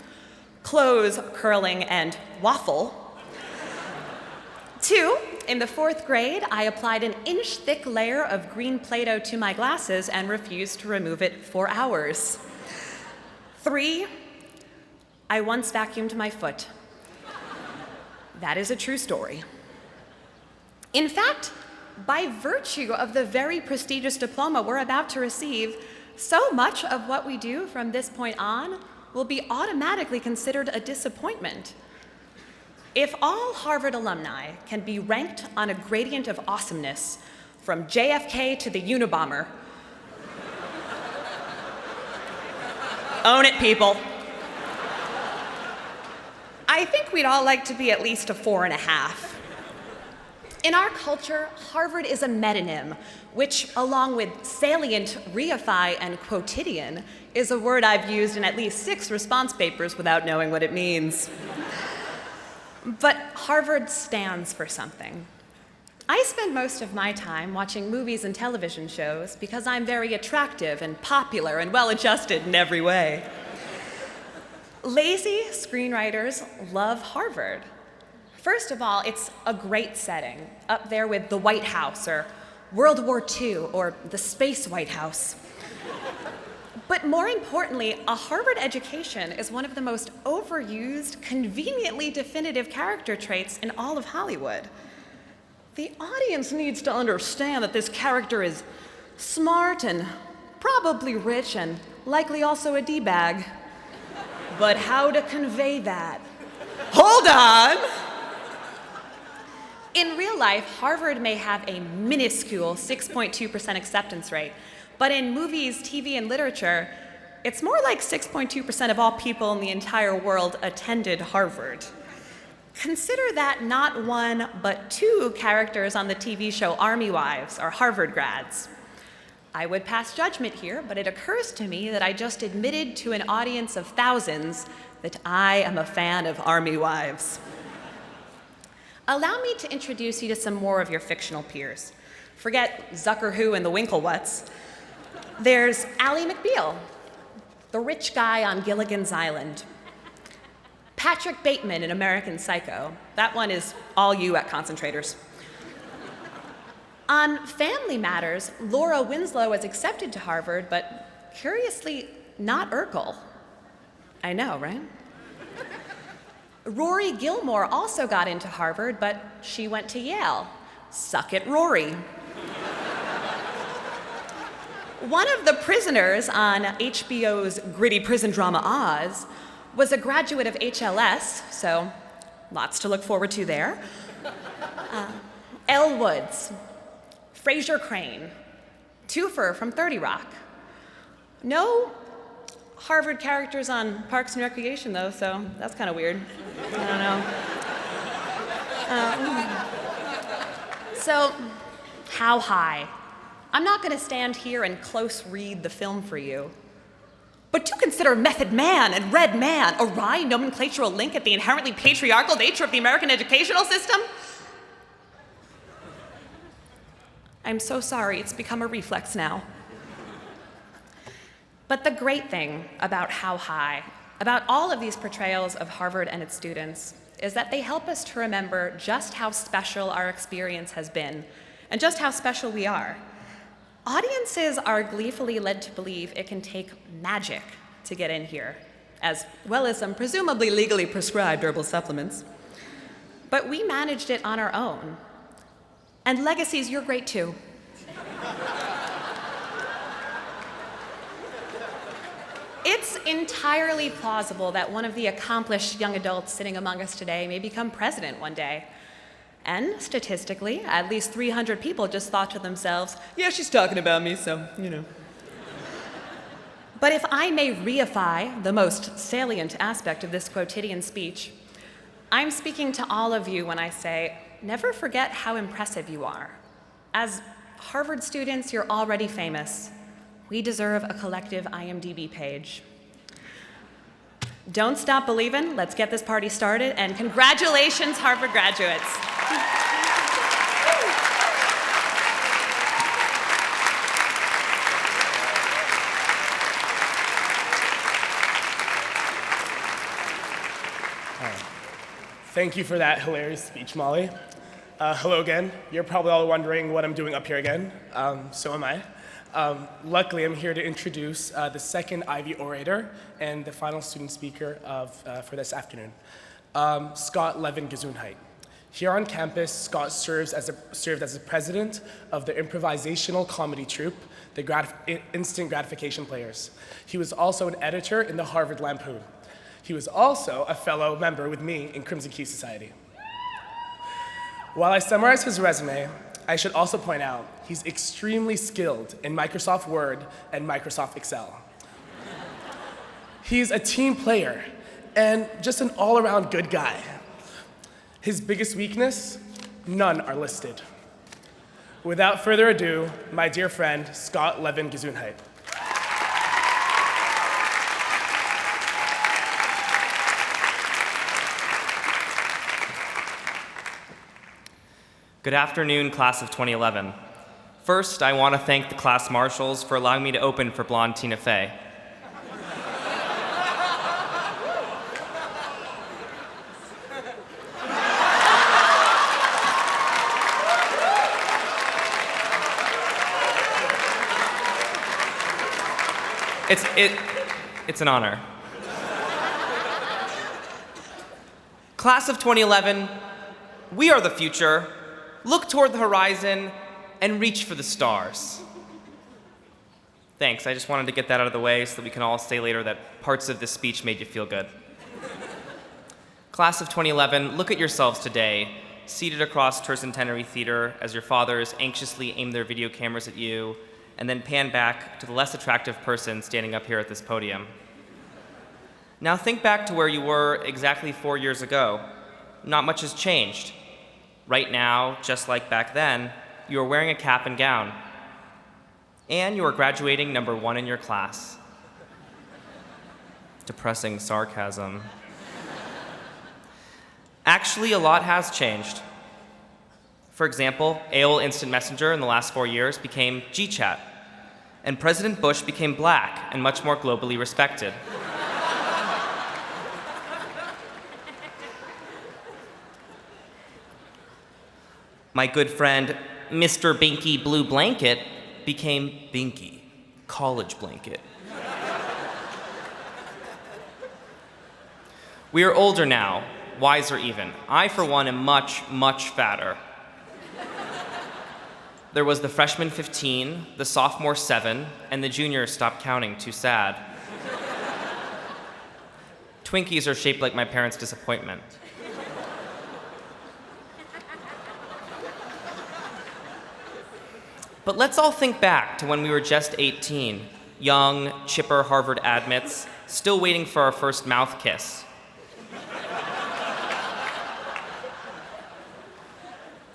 clothes, curling, and waffle. 2, in the 4th grade, I applied an inch-thick layer of green Play-Doh to my glasses and refused to remove it for hours. 3, I once vacuumed my foot. That is a true story. In fact, by virtue of the very prestigious diploma we're about to receive, so much of what we do from this point on will be automatically considered a disappointment. If all Harvard alumni can be ranked on a gradient of awesomeness, from JFK to the Unabomber, own it, people. I think we'd all like to be at least a 4.5. In our culture, Harvard is a metonym, which, along with salient, reify, and quotidian, is a word I've used in at least 6 response papers without knowing what it means. But Harvard stands for something. I spend most of my time watching movies and television shows because I'm very attractive and popular and well-adjusted in every way. Lazy screenwriters love Harvard. First of all, it's a great setting, up there with the White House or World War II or the Space White House. But more importantly, a Harvard education is one of the most overused, conveniently definitive character traits in all of Hollywood. The audience needs to understand that this character is smart and probably rich and likely also a D-bag. But how to convey that? Hold on! In real life, Harvard may have a minuscule 6.2% acceptance rate, but in movies, TV, and literature, it's more like 6.2% of all people in the entire world attended Harvard. Consider that not one, but two characters on the TV show Army Wives are Harvard grads. I would pass judgment here, but it occurs to me that I just admitted to an audience of thousands that I am a fan of Army Wives. Allow me to introduce you to some more of your fictional peers. Forget Zucker Who and the Winklewuts. There's Ally McBeal, the rich guy on Gilligan's Island. Patrick Bateman in American Psycho. That one is all you at concentrators. On Family Matters, Laura Winslow was accepted to Harvard, but curiously, not Urkel. I know, right? Rory Gilmore also got into Harvard, but she went to Yale. Suck it, Rory. One of the prisoners on HBO's gritty prison drama Oz was a graduate of HLS, so lots to look forward to there. Elle Woods, Fraser Crane, Twofer from 30 Rock. No Harvard characters on Parks and Recreation, though, so that's kind of weird. I don't know. So, how high? I'm not going to stand here and close read the film for you. But do consider Method Man and Red Man a wry nomenclatural link at the inherently patriarchal nature of the American educational system? I'm so sorry, it's become a reflex now. But the great thing about How High, about all of these portrayals of Harvard and its students, is that they help us to remember just how special our experience has been, and just how special we are. Audiences are gleefully led to believe it can take magic to get in here, as well as some presumably legally prescribed herbal supplements. But we managed it on our own. And Legacies, you're great too. It's entirely plausible that one of the accomplished young adults sitting among us today may become president one day. And statistically, at least 300 people just thought to themselves, yeah, she's talking about me, so, you know. But if I may reify the most salient aspect of this quotidian speech, I'm speaking to all of you when I say, never forget how impressive you are. As Harvard students, you're already famous. We deserve a collective IMDb page. Don't stop believing. Let's get this party started. And congratulations, Harvard graduates. Thank you for that hilarious speech, Molly. Hello again. You're probably all wondering what I'm doing up here again. So am I. Luckily, I'm here to introduce the second Ivy orator and the final student speaker for this afternoon, Scott Levin-Gesundheit. Here on campus, Scott served as the president of the improvisational comedy troupe, the Instant Gratification Players. He was also an editor in the Harvard Lampoon. He was also a fellow member with me in Crimson Key Society. While I summarize his resume, I should also point out he's extremely skilled in Microsoft Word and Microsoft Excel. He's a team player and just an all-around good guy. His biggest weakness? None are listed. Without further ado, my dear friend, Scott Levin-Gesundheit. Good afternoon, class of 2011. First, I want to thank the class marshals for allowing me to open for blonde Tina Fey. It's an honor. Class of 2011, we are the future. Look toward the horizon and reach for the stars. Thanks, I just wanted to get that out of the way so that we can all say later that parts of this speech made you feel good. Class of 2011, look at yourselves today, seated across Tercentenary Theater as your fathers anxiously aim their video cameras at you, and then pan back to the less attractive person standing up here at this podium. Now think back to where you were exactly 4 years ago. Not much has changed. Right now, just like back then, you are wearing a cap and gown. And you are graduating number 1 in your class. Depressing sarcasm. Actually, a lot has changed. For example, AOL Instant Messenger in the last 4 years became GChat, and President Bush became black and much more globally respected. My good friend, Mr. Binky Blue Blanket, became Binky, College Blanket. We are older now, wiser even. I, for one, am much, much fatter. There was the freshman 15, the sophomore 7, and the junior stopped counting, too sad. Twinkies are shaped like my parents' disappointment. But let's all think back to when we were just 18, young, chipper Harvard admits, still waiting for our first mouth kiss.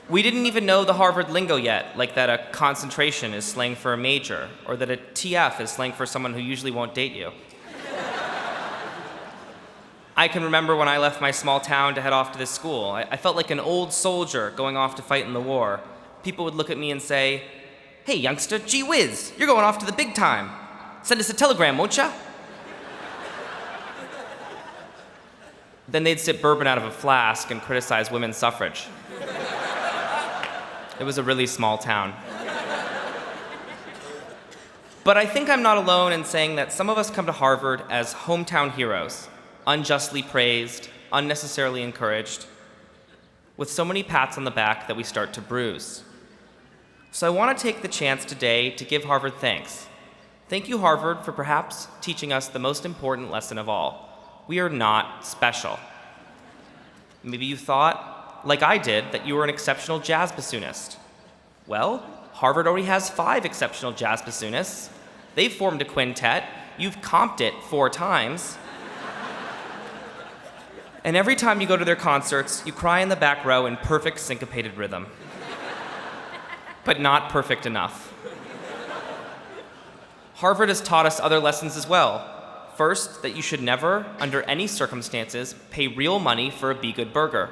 We didn't even know the Harvard lingo yet, like that a concentration is slang for a major, or that a TF is slang for someone who usually won't date you. I can remember when I left my small town to head off to this school. I felt like an old soldier going off to fight in the war. People would look at me and say, "Hey, youngster, gee whiz, you're going off to the big time. Send us a telegram, won't ya?" Then they'd sip bourbon out of a flask and criticize women's suffrage. It was a really small town. But I think I'm not alone in saying that some of us come to Harvard as hometown heroes, unjustly praised, unnecessarily encouraged, with so many pats on the back that we start to bruise. So I want to take the chance today to give Harvard thanks. Thank you, Harvard, for perhaps teaching us the most important lesson of all. We are not special. Maybe you thought, like I did, that you were an exceptional jazz bassoonist. Well, Harvard already has 5 exceptional jazz bassoonists. They've formed a quintet. You've comped it 4 times. And every time you go to their concerts, you cry in the back row in perfect syncopated rhythm. But not perfect enough. Harvard has taught us other lessons as well. First, that you should never, under any circumstances, pay real money for a Be Good burger.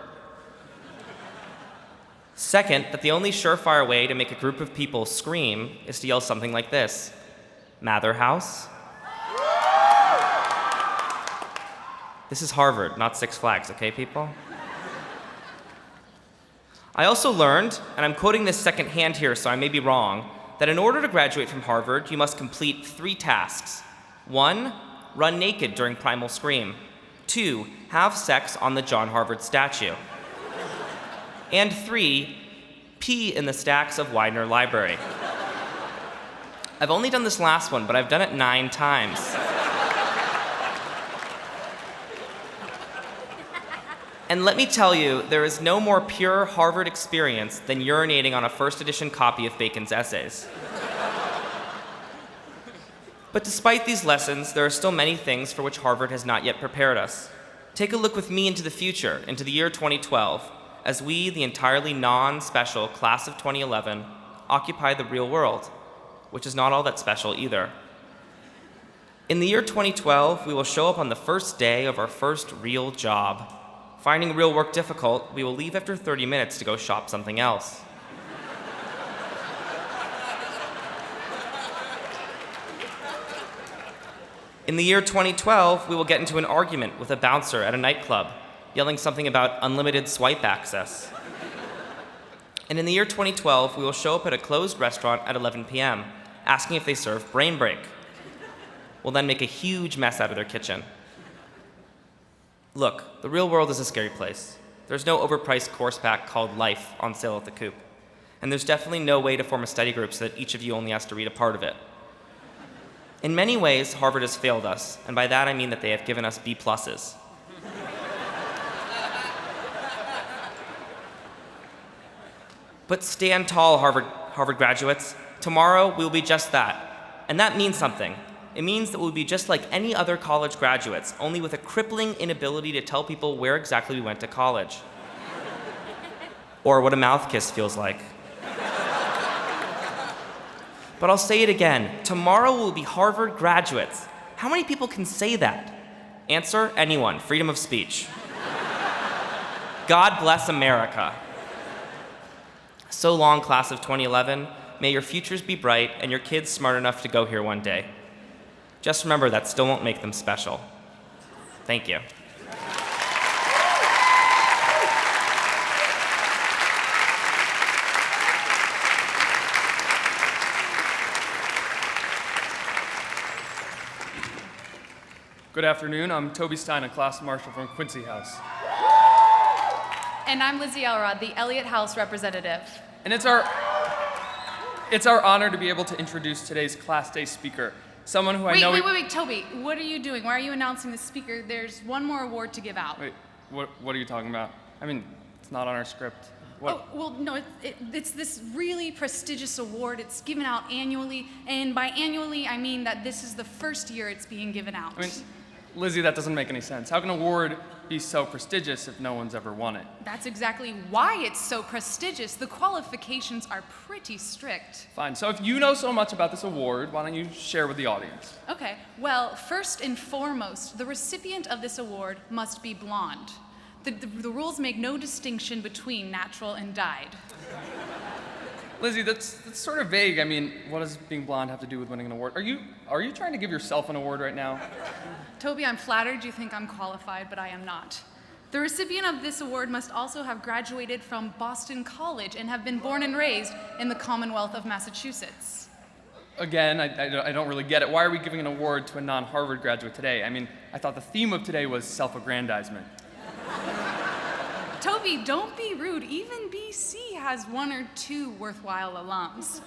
Second, that the only surefire way to make a group of people scream is to yell something like this: "Mather House?" This is Harvard, not Six Flags, okay, people? I also learned, and I'm quoting this secondhand here, so I may be wrong, that in order to graduate from Harvard, you must complete 3 tasks. 1, run naked during Primal Scream. 2, have sex on the John Harvard statue. And 3, pee in the stacks of Widener Library. I've only done this last one, but I've done it 9 times. And let me tell you, there is no more pure Harvard experience than urinating on a first edition copy of Bacon's Essays. But despite these lessons, there are still many things for which Harvard has not yet prepared us. Take a look with me into the future, into the year 2012, as we, the entirely non-special class of 2011, occupy the real world, which is not all that special either. In the year 2012, we will show up on the first day of our first real job. Finding real work difficult, we will leave after 30 minutes to go shop something else. In the year 2012, we will get into an argument with a bouncer at a nightclub, yelling something about unlimited swipe access. And in the year 2012, we will show up at a closed restaurant at 11 p.m., asking if they serve brain break. will then make a huge mess out of their kitchen. Look, the real world is a scary place. There's no overpriced course pack called Life on sale at the Coop. And there's definitely no way to form a study group so that each of you only has to read a part of it. In many ways, Harvard has failed us, and by that I mean that they have given us B+. But stand tall, Harvard graduates. Tomorrow, we'll be just that. And that means something. It means that we'll be just like any other college graduates, only with a crippling inability to tell people where exactly we went to college. Or what a mouth kiss feels like. But I'll say it again. Tomorrow we'll be Harvard graduates. How many people can say that? Answer, anyone. Freedom of speech. God bless America. So long, class of 2011. May your futures be bright and your kids smart enough to go here one day. Just remember that still won't make them special. Thank you. Good afternoon. I'm Toby Stein, a class marshal from Quincy House. And I'm Lizzie Elrod, the Elliott House representative. And it's our honor to be able to introduce today's Class Day speaker, someone who I know... Wait, Toby, what are you doing? Why are you announcing the speaker? There's one more award to give out. Wait, what are you talking about? I mean, it's not on our script. What? Oh, well, no, it's this really prestigious award. It's given out annually, and by annually, I mean that this is the first year it's being given out. I mean, Lizzie, that doesn't make any sense. How can an award be so prestigious if no one's ever won it? That's exactly why it's so prestigious. The qualifications are pretty strict. Fine, so if you know so much about this award, why don't you share with the audience? Okay, well, first and foremost, the recipient of this award must be blonde. The rules make no distinction between natural and dyed. Lizzie, that's sort of vague. I mean, what does being blonde have to do with winning an award? Are you trying to give yourself an award right now? Toby, I'm flattered you think I'm qualified, but I am not. The recipient of this award must also have graduated from Boston College and have been born and raised in the Commonwealth of Massachusetts. Again, I don't really get it. Why are we giving an award to a non-Harvard graduate today? I mean, I thought the theme of today was self-aggrandizement. Toby, don't be rude. Even BC has one or two worthwhile alums.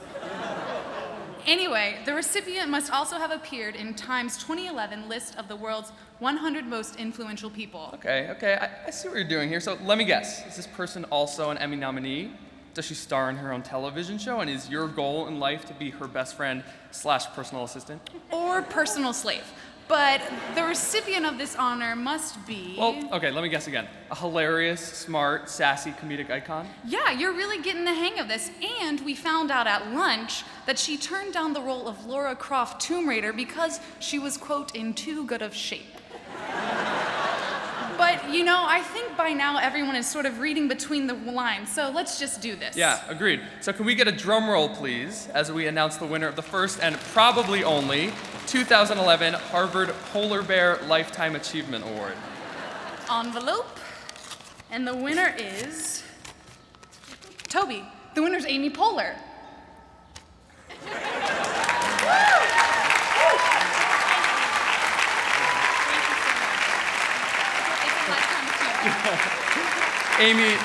Anyway, the recipient must also have appeared in Time's 2011 list of the world's 100 most influential people. Okay, I see what you're doing here. So let me guess. Is this person also an Emmy nominee? Does she star in her own television show? And is your goal in life to be her best friend / personal assistant? Or personal slave. But the recipient of this honor must be... Well, okay, let me guess again. A hilarious, smart, sassy comedic icon? Yeah, you're really getting the hang of this. And we found out at lunch that she turned down the role of Lara Croft Tomb Raider because she was, quote, in too good of shape. But, you know, I think by now everyone is sort of reading between the lines, so let's just do this. Yeah, agreed. So can we get a drum roll, please, as we announce the winner of the first and probably only 2011 Harvard Polar Bear Lifetime Achievement Award. Envelope. And the winner is... Toby. The winner's Amy Poehler. Amy,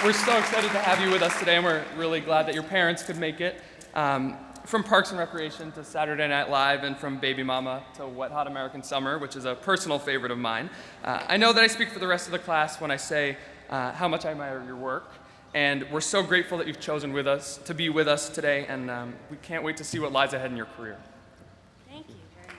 we're so excited to have you with us today, and we're really glad that your parents could make it. From Parks and Recreation to Saturday Night Live, and from Baby Mama to Wet Hot American Summer, which is a personal favorite of mine. I know that I speak for the rest of the class when I say how much I admire your work, and we're so grateful that you've chosen to be with us today, and we can't wait to see what lies ahead in your career. Thank you very much.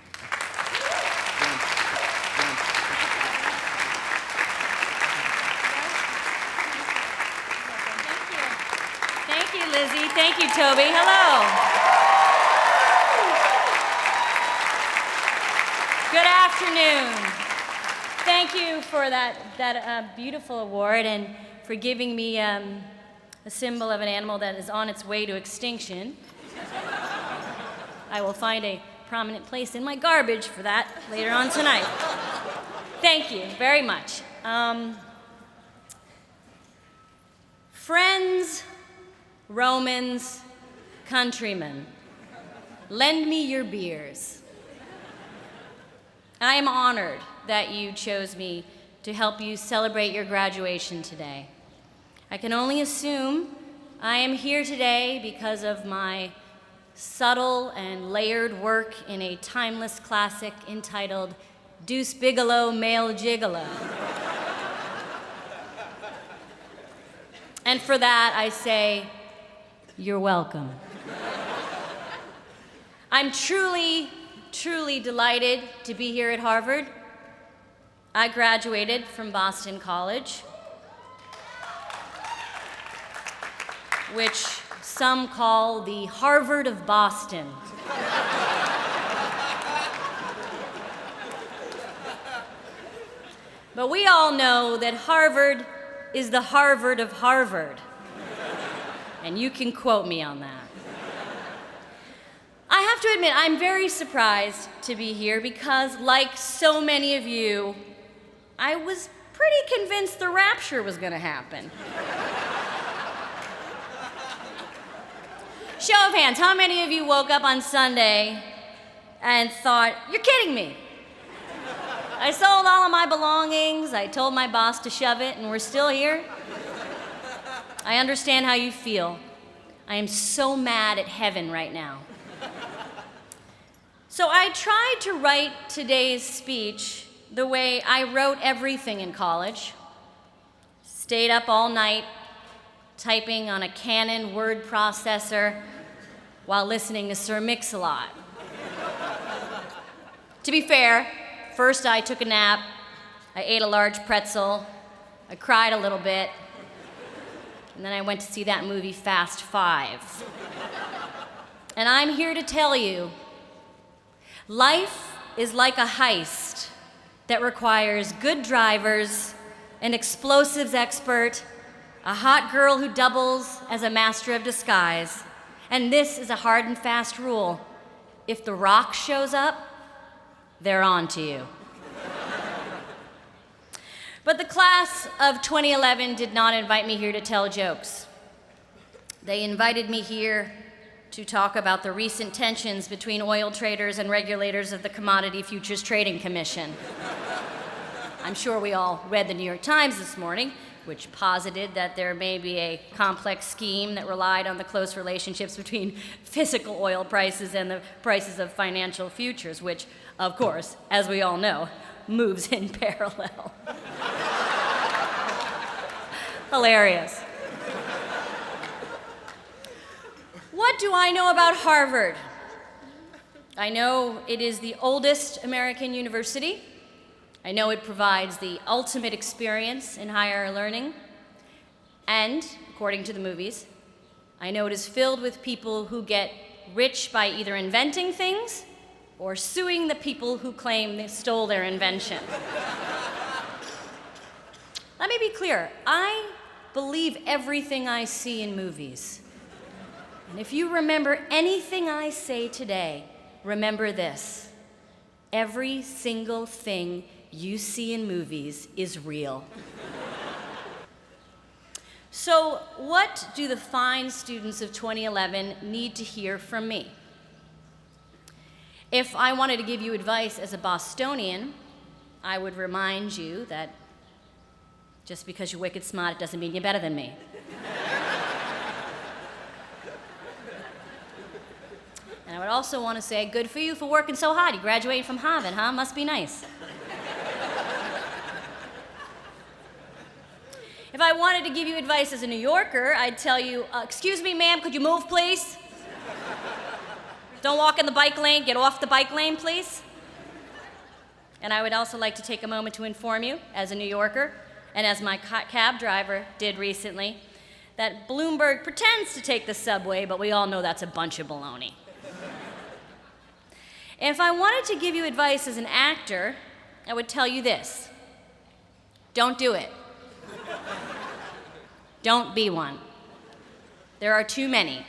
Thank you, Lizzie. Thank you, Toby. Hello. Good afternoon. Thank you for that beautiful award and for giving me a symbol of an animal that is on its way to extinction. I will find a prominent place in my garbage for that later on tonight. Thank you very much. Friends, Romans, countrymen, lend me your beers. I am honored that you chose me to help you celebrate your graduation today. I can only assume I am here today because of my subtle and layered work in a timeless classic entitled Deuce Bigalow, Male Gigolo. And for that, I say, you're welcome. I'm truly, truly delighted to be here at Harvard. I graduated from Boston College, which some call the Harvard of Boston. But we all know that Harvard is the Harvard of Harvard. And you can quote me on that. I have to admit, I'm very surprised to be here because, like so many of you, I was pretty convinced the rapture was going to happen. Show of hands, how many of you woke up on Sunday and thought, you're kidding me? I sold all of my belongings, I told my boss to shove it, and we're still here? I understand how you feel. I am so mad at heaven right now. So I tried to write today's speech the way I wrote everything in college. Stayed up all night, typing on a Canon word processor while listening to Sir Mix-a-Lot. To be fair, first I took a nap, I ate a large pretzel, I cried a little bit, and then I went to see that movie Fast Five. And I'm here to tell you, life is like a heist that requires good drivers, an explosives expert, a hot girl who doubles as a master of disguise. And this is a hard and fast rule. If The Rock shows up, they're on to you. But the class of 2011 did not invite me here to tell jokes. They invited me here to talk about the recent tensions between oil traders and regulators of the Commodity Futures Trading Commission. I'm sure we all read the New York Times this morning, which posited that there may be a complex scheme that relied on the close relationships between physical oil prices and the prices of financial futures, which, of course, as we all know, moves in parallel. Hilarious. What do I know about Harvard? I know it is the oldest American university. I know it provides the ultimate experience in higher learning. And, according to the movies, I know it is filled with people who get rich by either inventing things or suing the people who claim they stole their invention. Let me be clear. I believe everything I see in movies. And if you remember anything I say today, remember this. Every single thing you see in movies is real. So, what do the fine students of 2011 need to hear from me? If I wanted to give you advice as a Bostonian, I would remind you that just because you're wicked smart, it doesn't mean you're better than me. And I would also want to say, good for you for working so hard. You graduated from Harvard, huh? Must be nice. If I wanted to give you advice as a New Yorker, I'd tell you, excuse me, ma'am, could you move, please? Don't walk in the bike lane. Get off the bike lane, please. And I would also like to take a moment to inform you, as a New Yorker, and as my cab driver did recently, that Bloomberg pretends to take the subway, but we all know that's a bunch of baloney. If I wanted to give you advice as an actor, I would tell you this. Don't do it. Don't be one. There are too many.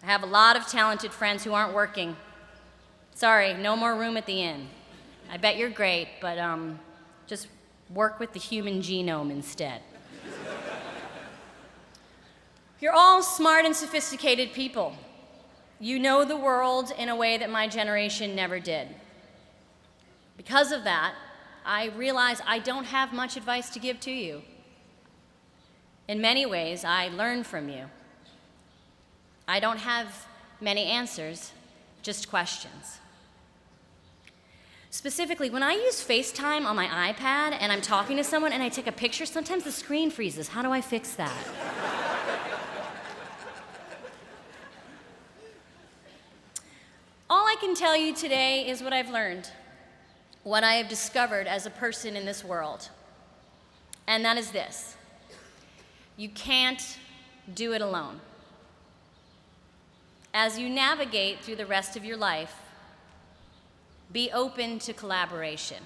I have a lot of talented friends who aren't working. Sorry, no more room at the inn. I bet you're great, but just work with the human genome instead. You're all smart and sophisticated people. You know the world in a way that my generation never did. Because of that, I realize I don't have much advice to give to you. In many ways, I learn from you. I don't have many answers, just questions. Specifically, when I use FaceTime on my iPad and I'm talking to someone and I take a picture, sometimes the screen freezes. How do I fix that? All I can tell you today is what I've learned, what I have discovered as a person in this world. And that is this: you can't do it alone. As you navigate through the rest of your life, be open to collaboration.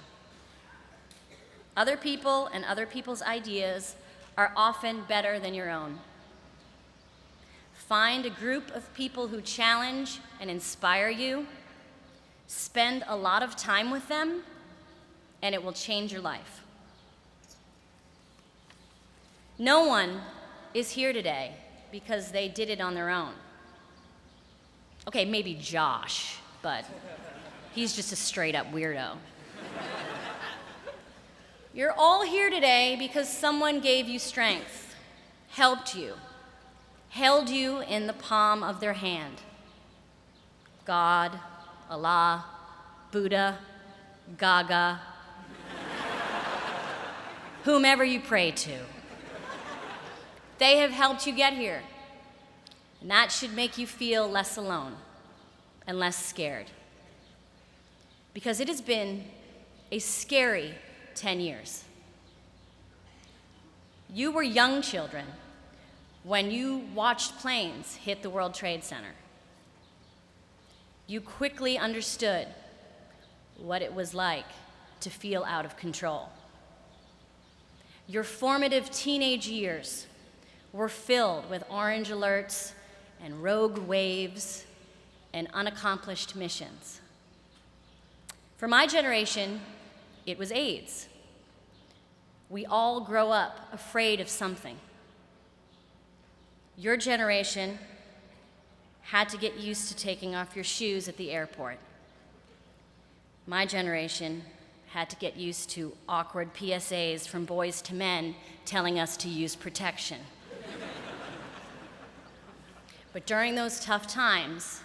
Other people and other people's ideas are often better than your own. Find a group of people who challenge and inspire you. Spend a lot of time with them, and it will change your life. No one is here today because they did it on their own. Okay, maybe Josh, but he's just a straight-up weirdo. You're all here today because someone gave you strength, helped you, held you in the palm of their hand. God, Allah, Buddha, Gaga, whomever you pray to. They have helped you get here, and that should make you feel less alone and less scared. Because it has been a scary 10 years. You were young children when you watched planes hit the World Trade Center. You quickly understood what it was like to feel out of control. Your formative teenage years were filled with orange alerts and rogue waves and unaccomplished missions. For my generation, it was AIDS. We all grow up afraid of something. Your generation had to get used to taking off your shoes at the airport. My generation had to get used to awkward PSAs from boys to men telling us to use protection. But during those tough times,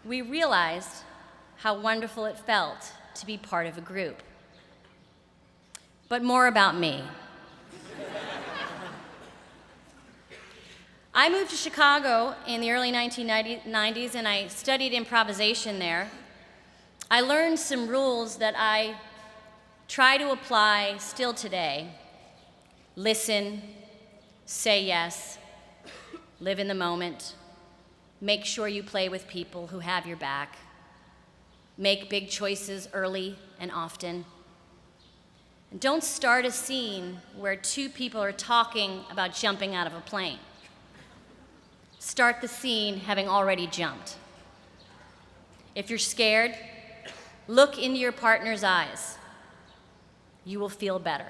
we realized how wonderful it felt to be part of a group. But more about me. I moved to Chicago in the early 1990s and I studied improvisation there. I learned some rules that I try to apply still today. Listen, say yes, live in the moment, make sure you play with people who have your back, make big choices early and often. And don't start a scene where two people are talking about jumping out of a plane. Start the scene having already jumped. If you're scared, look into your partner's eyes. You will feel better.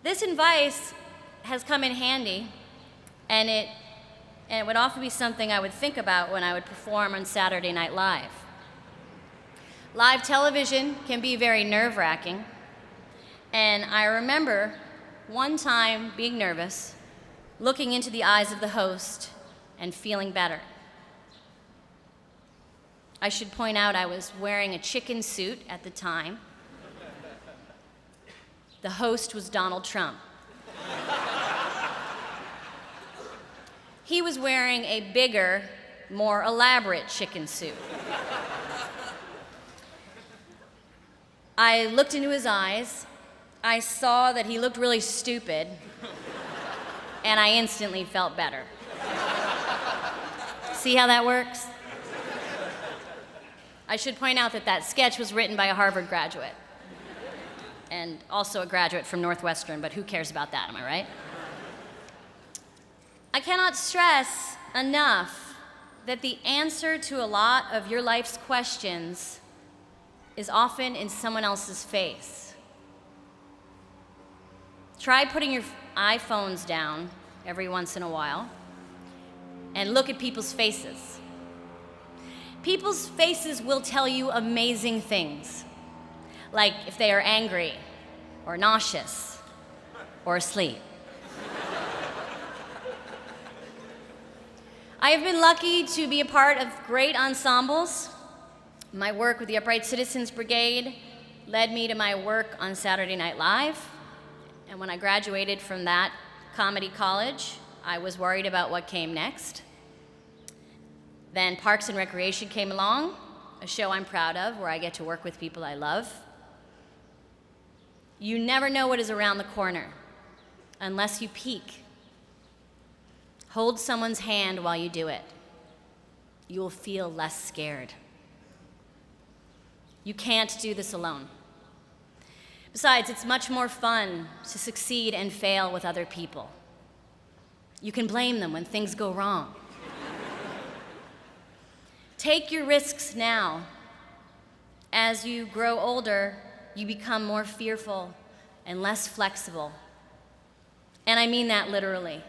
This advice has come in handy, and it would often be something I would think about when I would perform on Saturday Night Live. Live television can be very nerve-wracking, and I remember one time being nervous, looking into the eyes of the host and feeling better. I should point out I was wearing a chicken suit at the time. The host was Donald Trump. He was wearing a bigger, more elaborate chicken suit. I looked into his eyes. I saw that he looked really stupid, and I instantly felt better. See how that works? I should point out that that sketch was written by a Harvard graduate, and also a graduate from Northwestern, but who cares about that, am I right? I cannot stress enough that the answer to a lot of your life's questions is often in someone else's face. Try putting your iPhones down every once in a while and look at people's faces. People's faces will tell you amazing things, like if they are angry, or nauseous, or asleep. I have been lucky to be a part of great ensembles. My work with the Upright Citizens Brigade led me to my work on Saturday Night Live. And when I graduated from that comedy college, I was worried about what came next. Then Parks and Recreation came along, a show I'm proud of, where I get to work with people I love. You never know what is around the corner unless you peek. Hold someone's hand while you do it. You will feel less scared. You can't do this alone. Besides, it's much more fun to succeed and fail with other people. You can blame them when things go wrong. Take your risks now. As you grow older, you become more fearful and less flexible. And I mean that literally.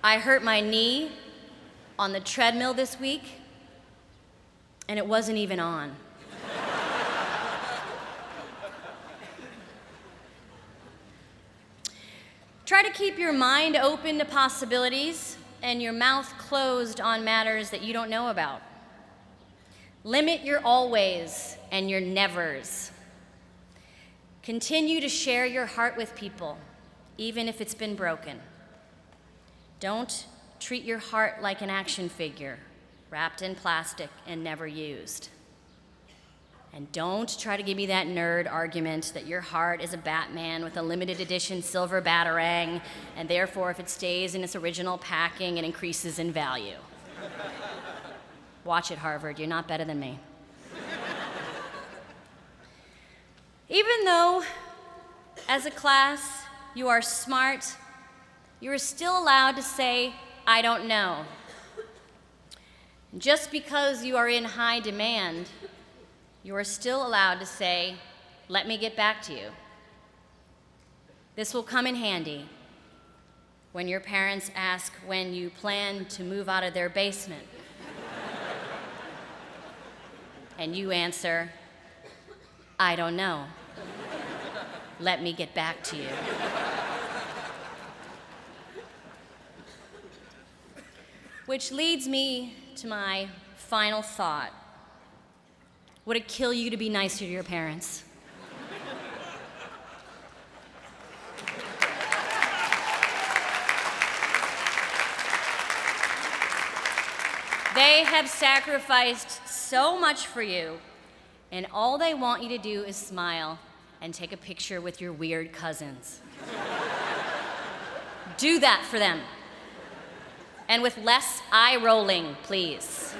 I hurt my knee on the treadmill this week, and it wasn't even on. Try to keep your mind open to possibilities and your mouth closed on matters that you don't know about. Limit your always and your nevers. Continue to share your heart with people, even if it's been broken. Don't treat your heart like an action figure, wrapped in plastic and never used. And don't try to give me that nerd argument that your heart is a Batman with a limited edition silver batarang, and therefore if it stays in its original packing, it increases in value. Watch it, Harvard, you're not better than me. Even though, as a class, you are smart, you are still allowed to say, I don't know. Just because you are in high demand, you are still allowed to say, let me get back to you. This will come in handy when your parents ask when you plan to move out of their basement. And you answer, I don't know. Let me get back to you. Which leads me to my final thought. Would it kill you to be nicer to your parents? They have sacrificed so much for you, and all they want you to do is smile and take a picture with your weird cousins. Do that for them. And with less eye rolling, please.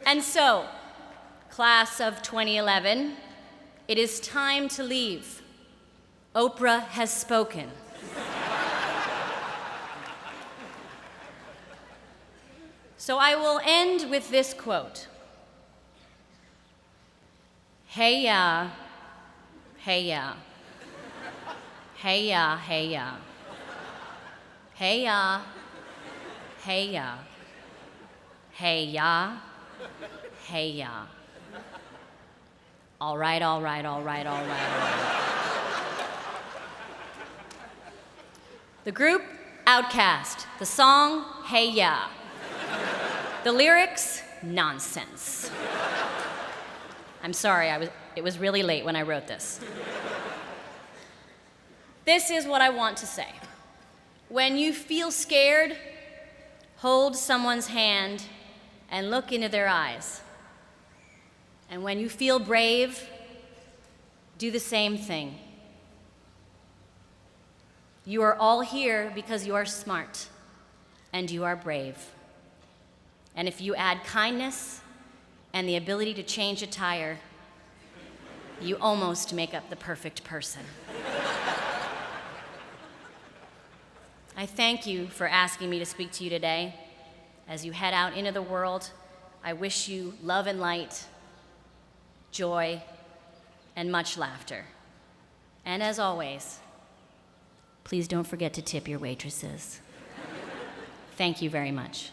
And so, class of 2011, it is time to leave. Oprah has spoken. So I will end with this quote. Hey ya, hey ya. Hey ya, hey ya. Hey ya, hey ya. Hey ya, hey ya. All right, all right, all right, all right, all right. The group, Outkast. The song, Hey Ya. The lyrics, nonsense. I'm sorry, it was really late when I wrote this. This is what I want to say. When you feel scared, hold someone's hand and look into their eyes. And when you feel brave, do the same thing. You are all here because you are smart and you are brave. And if you add kindness and the ability to change a tire, you almost make up the perfect person. I thank you for asking me to speak to you today. As you head out into the world, I wish you love and light, joy, and much laughter. And as always, please don't forget to tip your waitresses. Thank you very much.